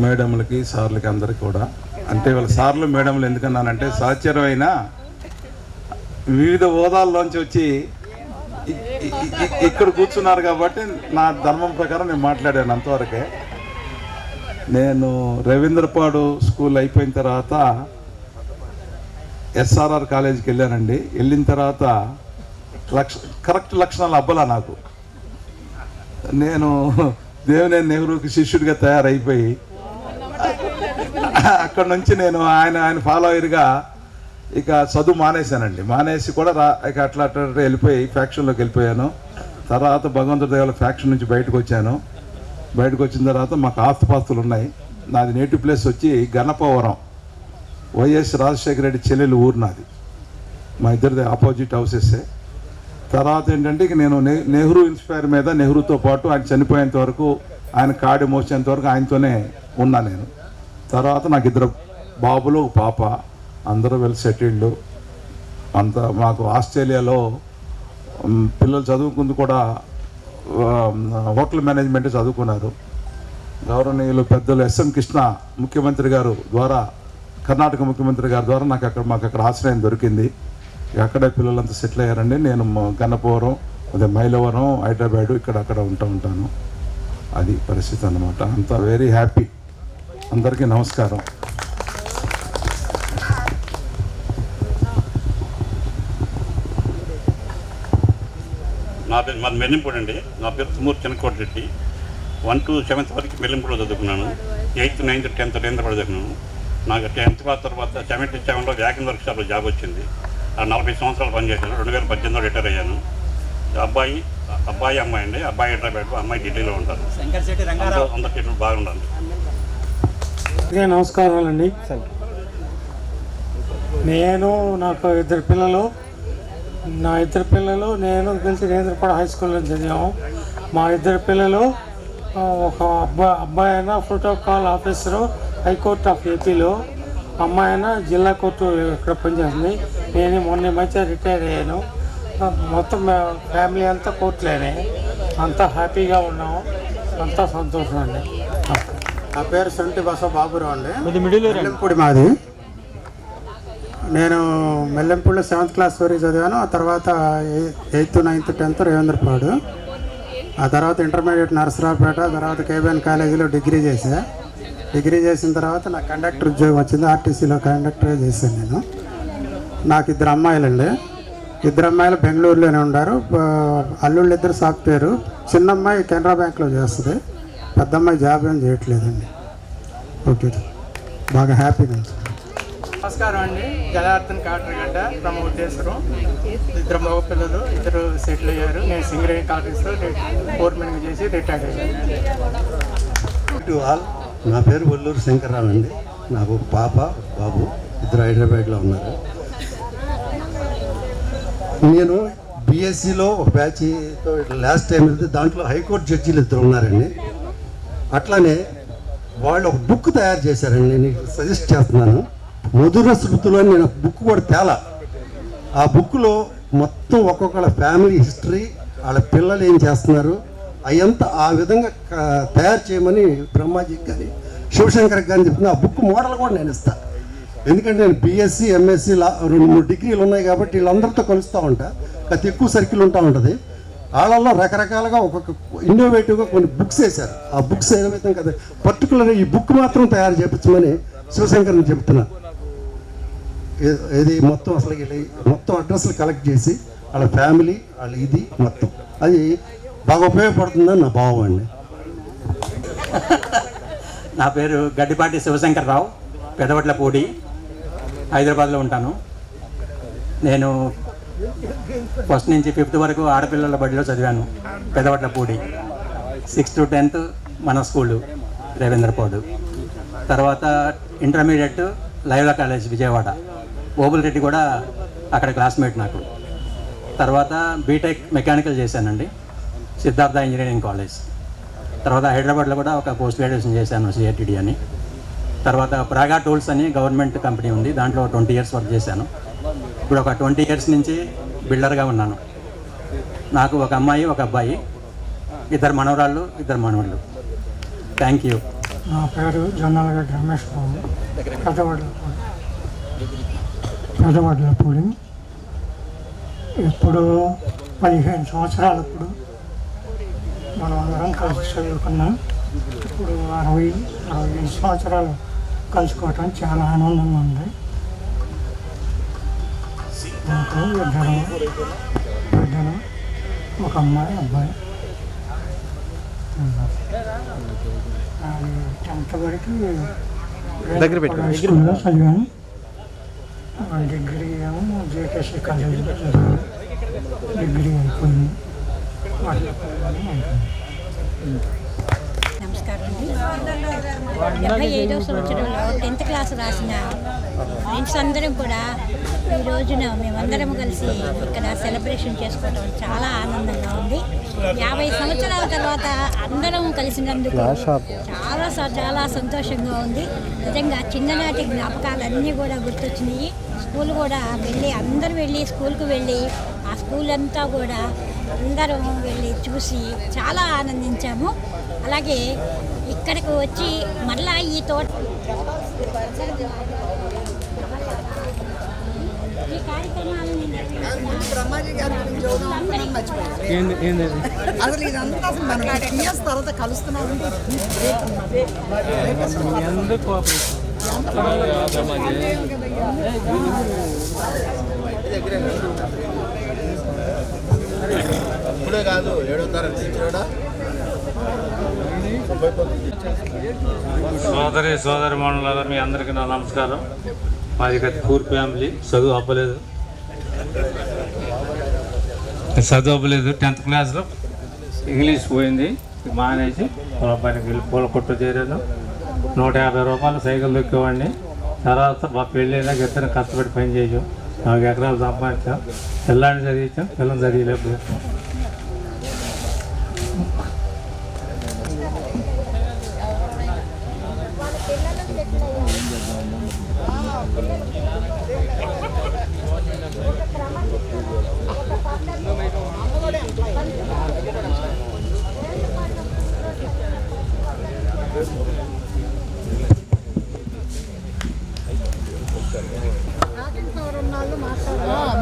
మేడంలకి సార్లకి అందరికి కూడా. అంటే వాళ్ళ సార్లు మేడంలు ఎందుకన్నానంటే సహచరమైన వివిధ హోదాల్లోంచి వచ్చి ఇక్కడ కూర్చున్నారు కాబట్టి నా ధర్మం ప్రకారం నేను మాట్లాడాను అంతవరకే. నేను రవీంద్రపాడు స్కూల్ అయిపోయిన తర్వాత ఎస్ఆర్ఆర్ కాలేజీకి వెళ్ళానండి. వెళ్ళిన తర్వాత కరెక్ట్ లక్షణాలు అబ్బలా నాకు. నేను దేవినేని నెహ్రూకి శిష్యుడిగా తయారైపోయి అక్కడ నుంచి నేను ఆయన ఫాలోయర్గా ఇక చదువు మానేశానండి. మానేసి కూడా ఇక అట్లా వెళ్ళిపోయి ఫ్యాక్షన్లోకి వెళ్ళిపోయాను. తర్వాత భగవంతుడి దేవుల ఫ్యాక్షన్ నుంచి బయటకు వచ్చాను. బయటకు వచ్చిన తర్వాత మాకు ఆస్తుపాస్తులు ఉన్నాయి. నాది నేటివ్ ప్లేస్ వచ్చి గణపవరం, వైఎస్ రాజశేఖర రెడ్డి చెల్లెలు ఊరు నాది. మా ఇద్దరిది ఆపోజిట్ హౌసెస్సే. తర్వాత ఏంటంటే ఇక నేను నెహ్రూ ఇన్స్పైర్ మీద నెహ్రూతో పాటు ఆయన చనిపోయేంత వరకు, ఆయన కాడి మోసేంత వరకు ఆయనతోనే ఉన్నా నేను. తర్వాత నాకు 2 బాబులు, ఒక పాప, అందరూ వెల్ సెటిల్డ్. అంతా మాకు ఆస్ట్రేలియాలో పిల్లలు చదువుకుంది కూడా హోటల్ మేనేజ్మెంట్ చదువుకున్నారు. గౌరవనీయులు పెద్దలు ఎస్ఎం కృష్ణ ముఖ్యమంత్రి గారు ద్వారా, కర్ణాటక ముఖ్యమంత్రి గారి ద్వారా మాకు అక్కడ ఆశ్రయం దొరికింది. అక్కడే పిల్లలంతా సెటిల్ అయ్యారండి. నేను గన్నపవరం, అదే మైలవరం, హైదరాబాదు అక్కడ ఉంటాను. అది పరిస్థితి అన్నమాట. అంతా వెరీ హ్యాపీ. అందరికీ నమస్కారం. నా పేరు మాది మెల్లింపూడి అండి. నా పేరు తుమ్మూరు చిన్నకోటి రెడ్డి. 1 to 7th వరకు మెల్లింపూడిలో చదువుకున్నాను. 8th, 9th, 10th రవీంద్రపాడు చదువుకున్నాను. నాకు 10th క్లాస్ తర్వాత 77లో వ్యాగన్ వర్క్ షాప్లో జాబ్ వచ్చింది. 40 సంవత్సరాలు పనిచేశాను. 2018లో రిటైర్ అయ్యాను. అబ్బాయి అమ్మాయి అండి. అబ్బాయి హైదరాబాద్, అమ్మాయి ఢిల్లీలో ఉంటారు. అందరికీ బాగుండాలి. నమస్కారాలండి. నాకు 2 పిల్లలు. నా 2 పిల్లలు నేను కలిసి రవీంద్రపాడు హై స్కూల్లో చదివాము. మా 2 పిల్లలు, ఒక అబ్బాయి అయినా ప్రోటోకాల్ ఆఫీసరు హైకోర్టు ఆఫ్ ఏపీలో, అమ్మాయి అయినా జిల్లా కోర్టు ఇక్కడ పనిచేస్తుంది. నేను మొన్న మధ్య రిటైర్ అయ్యాను. మొత్తం ఫ్యామిలీ అంతా కోర్టులోనే. అంతా హ్యాపీగా ఉన్నాము, అంతా సంతోషం అండి. నా పేరు సొంటి బస బాబురావు అండి. మెల్లంపూడి మాది. నేను మెల్లంపూడిలో 7th క్లాస్ వరకు చదివాను. ఆ తర్వాత 8th, 9th, 10th రవీంద్రపాడు. ఆ తర్వాత ఇంటర్మీడియట్ నరసరావుపేట, తర్వాత కేబిఎన్ కాలేజీలో డిగ్రీ చేశా. డిగ్రీ చేసిన తర్వాత నాకు కండక్టర్ ఉద్యోగం వచ్చింది. ఆర్టీసీలో కండక్టర్ చేశాను నేను. నాకు 2 అమ్మాయిలండి. 2 అమ్మాయిలు బెంగళూరులోనే ఉన్నారు. అల్లుళ్ళు 2 సాఫ్ట్వేరు. చిన్న అమ్మాయి కెనరా బ్యాంక్లో చేస్తుంది. పెద్ద అమ్మాయి జాబ్ ఏం చేయట్లేదండి. ఓకే, బాగా హ్యాపీగా ఉంది. నమస్కారం అండి. జనార్దన్ కాటరగడ్డ బ్రహ్మోత్తేశ్వరం. 2 మగ పిల్లలు, 2 సెటిల్ అయ్యారు. నేను సింగరేణి కాలేజ్లో ఫోర్మెన్గా చేసి రిటైర్ అయ్యాను. నా పేరు వల్లూరు శంకర్రావు అండి. నాకు పాప, బాబు, 2 హైదరాబాద్లో ఉన్నారు. నేను బీఎస్సీలో ఒక బ్యాచ్తో లాస్ట్ టైం వెళ్తే దాంట్లో హైకోర్టు జడ్జీలు 2 ఉన్నారండి. అట్లానే వాళ్ళు ఒక బుక్ తయారు చేశారండి. నేను సజెస్ట్ చేస్తున్నాను. మధుర శృతులు అని నేను బుక్ కూడా తేలా. ఆ బుక్లో మొత్తం ఒక్కొక్కళ్ళ ఫ్యామిలీ హిస్టరీ, వాళ్ళ పిల్లలు ఏం చేస్తున్నారు, అవంతా ఆ విధంగా తయారు చేయమని బ్రహ్మాజీకి కానీ శివశంకర్కి కానీ చెప్తున్నా. ఆ బుక్ మోడల్ కూడా నేను ఇస్తాను. ఎందుకంటే నేను బీఎస్సీ, ఎంఎస్సీ 2-3 డిగ్రీలు ఉన్నాయి కాబట్టి వీళ్ళందరితో కలుస్తూ ఉంటా. కాస్త ఎక్కువ సర్కిల్ ఉంటా ఉంటుంది. వాళ్ళల్లో రకరకాలుగా ఒక్కొక్క ఇన్నోవేటివ్గా కొన్ని బుక్స్ వేశారు. ఆ బుక్స్ ఏమైతే కదా పర్టికులర్గా ఈ బుక్ మాత్రం తయారు చేయించమని శివశంకర్ని చెప్తున్నాను. ఇది మొత్తం అసలు మొత్తం అడ్రస్లు కలెక్ట్ చేసి వాళ్ళ ఫ్యామిలీ, వాళ్ళ ఇది మొత్తం అది బాగా ఉపయోగపడుతుందని నా భావం అండి. నా పేరు గడ్డిపాటి శివశంకర్రావు, పెదవట్లపూడి, హైదరాబాద్లో ఉంటాను. నేను ఫస్ట్ నుంచి 5th వరకు ఆడపిల్లల బడిలో చదివాను పెదవట్లపూడి. 6th to 10th మన స్కూలు రవీంద్రపాడు. తర్వాత ఇంటర్మీడియట్ లైవ్లా కాలేజ్ విజయవాడ, ఓబుల్ రెడ్డి కూడా అక్కడ క్లాస్మేట్ నాకు. తర్వాత బీటెక్ మెకానికల్ చేశానండి సిద్ధార్థ ఇంజనీరింగ్ కాలేజ్. తర్వాత హైదరాబాద్లో కూడా ఒక పోస్ట్ గ్రాడ్యుయేషన్ చేశాను సిఐటిడి అని. తర్వాత ప్రాగా టూల్స్ అని గవర్నమెంట్ కంపెనీ ఉంది, దాంట్లో 20 years వర్క్ చేశాను. ఇప్పుడు ఒక 20 years నుంచి బిల్డర్గా ఉన్నాను. నాకు ఒక అమ్మాయి ఒక అబ్బాయి, 2 మనవరాళ్ళు 2 మనవళ్ళు. Thank you. నా పేరు జొన్నలగడ్డ రమేష్ బాబు, పెదవడ్లపూడి. ఇప్పుడు 15 సంవత్సరాలప్పుడు మనం అందరం కలిసి చదువుకున్నాం. ఇప్పుడు 60-65 సంవత్సరాలు కలుసుకోవటం చాలా ఆనందంగా ఉంది. నాకు 2 బిడ్డలు, ఒక అమ్మాయి అబ్బాయి. అది 10th వరకు స్కూల్లో చదివాను. డిగ్రీ ఏమో జేకేసీ కాలేజీలో చదివాను. డిగ్రీ అయిపోయింది. నమస్కారం అండి. 75వ సంవత్సరంలో 10th క్లాస్ రాసిన ఫ్రెండ్స్ అందరం కూడా ఈ రోజున మేమందరం కలిసి ఇక్కడ సెలబ్రేషన్ చేసుకోవడం చాలా ఆనందంగా ఉంది. 50 సంవత్సరాల తర్వాత అందరం కలిసినందుకు చాలా సంతోషంగా ఉంది. నిజంగా చిన్ననాటి జ్ఞాపకాలన్నీ కూడా గుర్తొచ్చినాయి. స్కూల్ కూడా అందరూ వెళ్ళి స్కూల్కి వెళ్ళి ఆ స్కూల్ అంతా కూడా అందరం వెళ్ళి చూసి చాలా ఆనందించాము. అలాగే ఇక్కడికి వచ్చి మళ్ళా ఈ తోట ఈ కార్యక్రమాలను అసలు ఇదంతా మనం ఇయర్స్ తర్వాత కలుస్తున్నాం. ఇప్పుడే కాదు 7వ తరగతి నుంచి కూడా సోదరి మనులారా, మీ అందరికీ నా నమస్కారం. మాది పూర్ ఫ్యామిలీ. చదువు అవ్వలేదు 10th క్లాస్లో ఇంగ్లీష్ పోయింది, మానేసి అబ్బాయికి వెళ్ళి పూల కొట్టు చేరాను. 150 రూపాయలు సైకిల్ దొక్కేవాడిని. తర్వాత మా పెళ్ళైనా ఇద్దరు కష్టపడి పని చేసాం. 4 ఎకరాలు సంపాదించాం. పిల్లాన్ని చదివించాం, పిల్లల్ని చదివలేదు.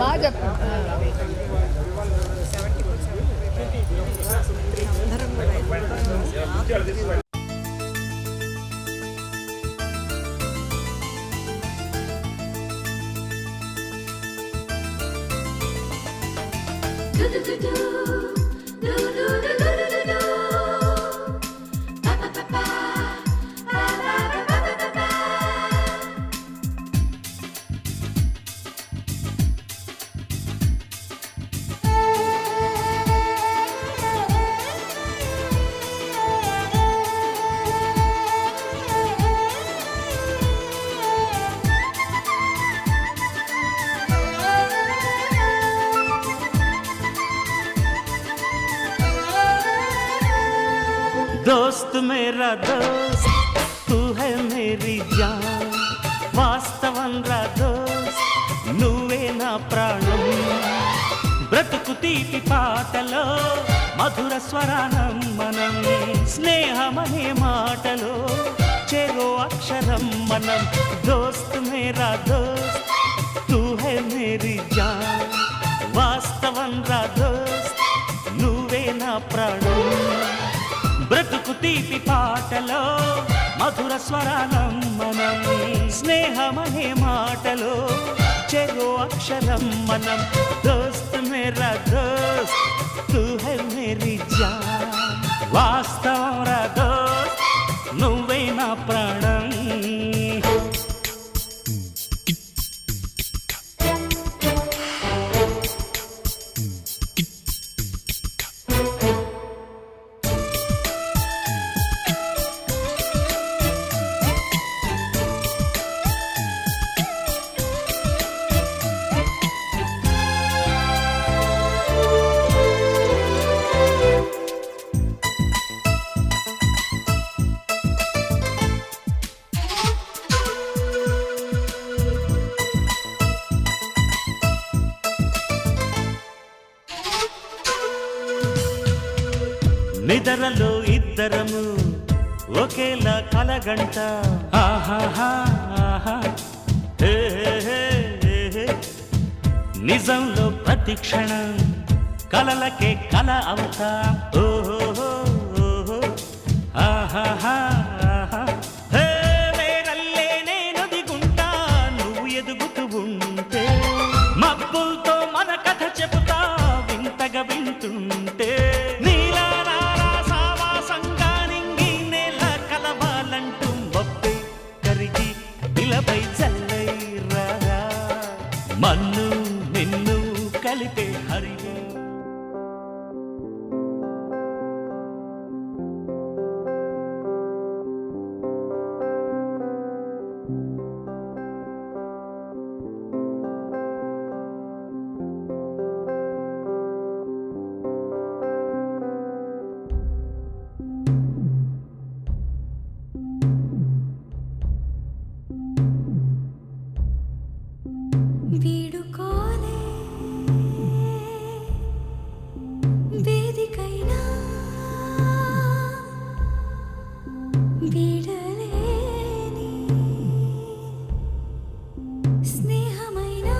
బాగా చెప్పండి. दोस्त मेरा दोस्त तू है मेरी जान, వాస్తవం రా దోస్త్ నువ్వే నా ప్రాణం. బ్రతుకు తీపి పాటలో మధుర స్వరానం మనం, స్నేహమనే మాటలో చెరో అక్షరం మనం. దోస్త్ మేరా దోస్త్ తూ హై మేరీ జాన్, వాస్తవం రా దోస్త్ నువ్వే నా ప్రాణం. బ్రతుకు తీపి పాటలో మధుర స్వరానం మనం, స్నేహమనే మాటలో చెరో అక్షరం మనం. దోస్త్ మేరా దోస్త్ తూ హై మేరీ జాన్, వాస్తవం రా దోస్త్ నువ్వే నా ప్రాణం. నిదరలో ఇద్దరము ఒకేలా కలగంట ఆహాహా ఆహా హే హే హే నిజంలో ప్రతి క్షణం కలలకే కల అవుతా ఓహో ఆహాహా ఆహా హే వేరల్లే నేను దిగుంటా నువ్వు ఎదుగుతూ ఉంటే మబ్బులతో మన కథ చెబుతా వింతగా వింటుంటే నీలా నాలా సావాసంగా నింగి నేల కలవాలంటూ మొప్పే కరిగి నిలబై చల్లై రాగా మన్ను నిన్ను కలిపే హరివే వీడుకోలే వేదికైనా వీడలేని స్నేహమైనా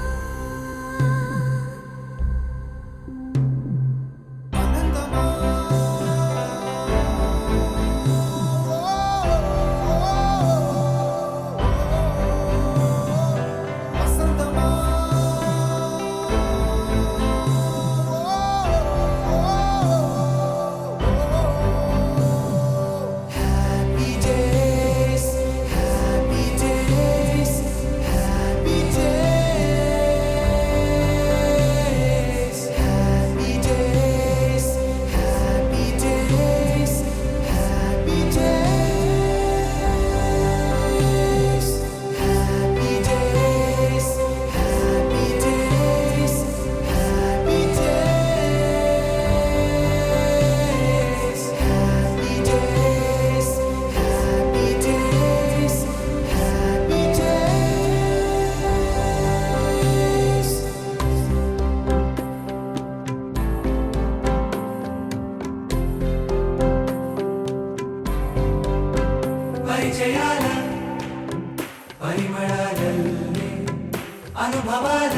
పరిచయాల పరిమళాలల్లే అనుభవాల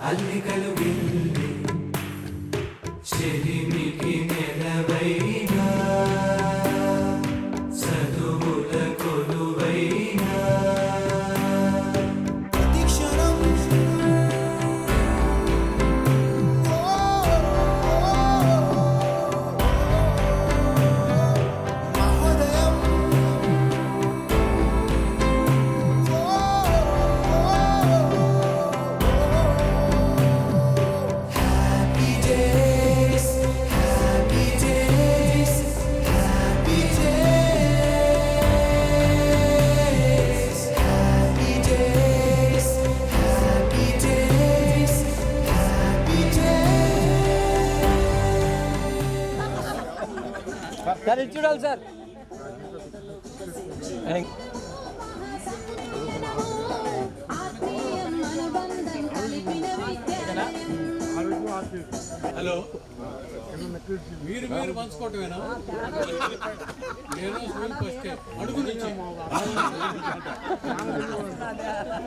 అల్లికలు గిల్లి చెలిమికి నెలవైనా చదువుల కొలువైనా ప్రతిక్షణం సార్ ఇది చూడాలి సార్ హలో మీరు పంచుకోవటమేనా నేను ఫస్ట్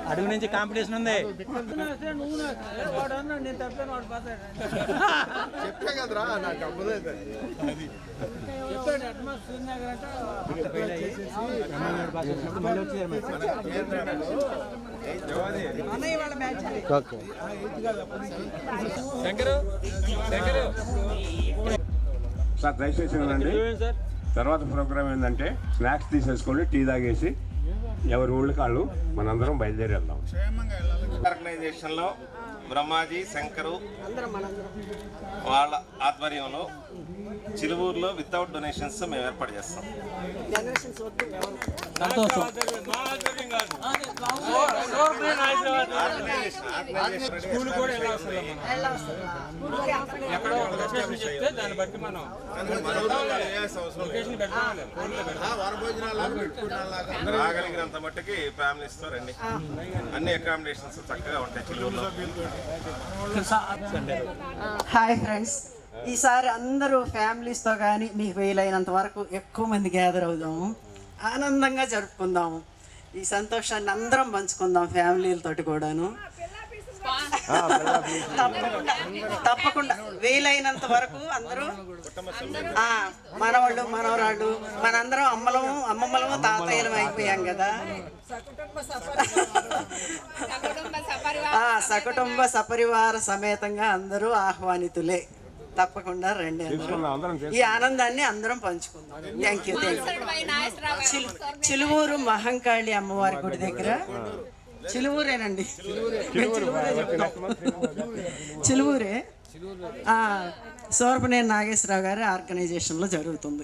అడుగు నుంచి కాంపిటీషన్ ఉంది చెప్పే కదరా నాకు అవ్వలేదు సార్ దయచేసి అండి తర్వాత ప్రోగ్రామ్ ఏంటంటే స్నాక్స్ తీసేసుకోండి, టీ తాగేసి ఎవరి ఊళ్ళ కాళ్ళు మనందరం బయలుదేరి వెళ్దాం. ఆర్గనైజేషన్లో బ్రహ్మాజీ శంకరు వాళ్ళ ఆధ్వర్యంలో చిలువూరులో వితౌట్ డొనేషన్స్ మేము ఏర్పాటు చేస్తాం. రాగలిగినంత మట్టుకి ఫ్యామిలీస్తో రండి. అన్ని అకామిడేషన్స్ చక్కగా ఉంటాయి చిలువూరులో. హాయ్ ఫ్రెండ్స్, ఈసారి అందరూ ఫ్యామిలీస్తో కానీ మీకు వీలైనంత వరకు ఎక్కువ మంది గ్యాదర్ అవుదాము, ఆనందంగా జరుపుకుందాము, ఈ సంతోషాన్ని అందరం పంచుకుందాం ఫ్యామిలీలతోటి కూడాను. తప్పకుండా వీలైనంత వరకు అందరూ మనవాళ్ళు మనవరాళ్ళు మనందరం అమ్మమ్మలము తాతయ్యలం అయిపోయాం కదా. సకుటుంబ సపరివార సమేతంగా అందరూ ఆహ్వానితులే. తప్పకుండా రండి, ఈ ఆనందాన్ని అందరం పంచుకుందాం. Thank you. చిలువూరు మహంకాళి అమ్మవారి గుడి దగ్గర, చిలువూరేనండి, చిలువూరే, సోరపనేని నాగేశ్వరరావు గారి ఆర్గనైజేషన్లో జరుగుతుంది.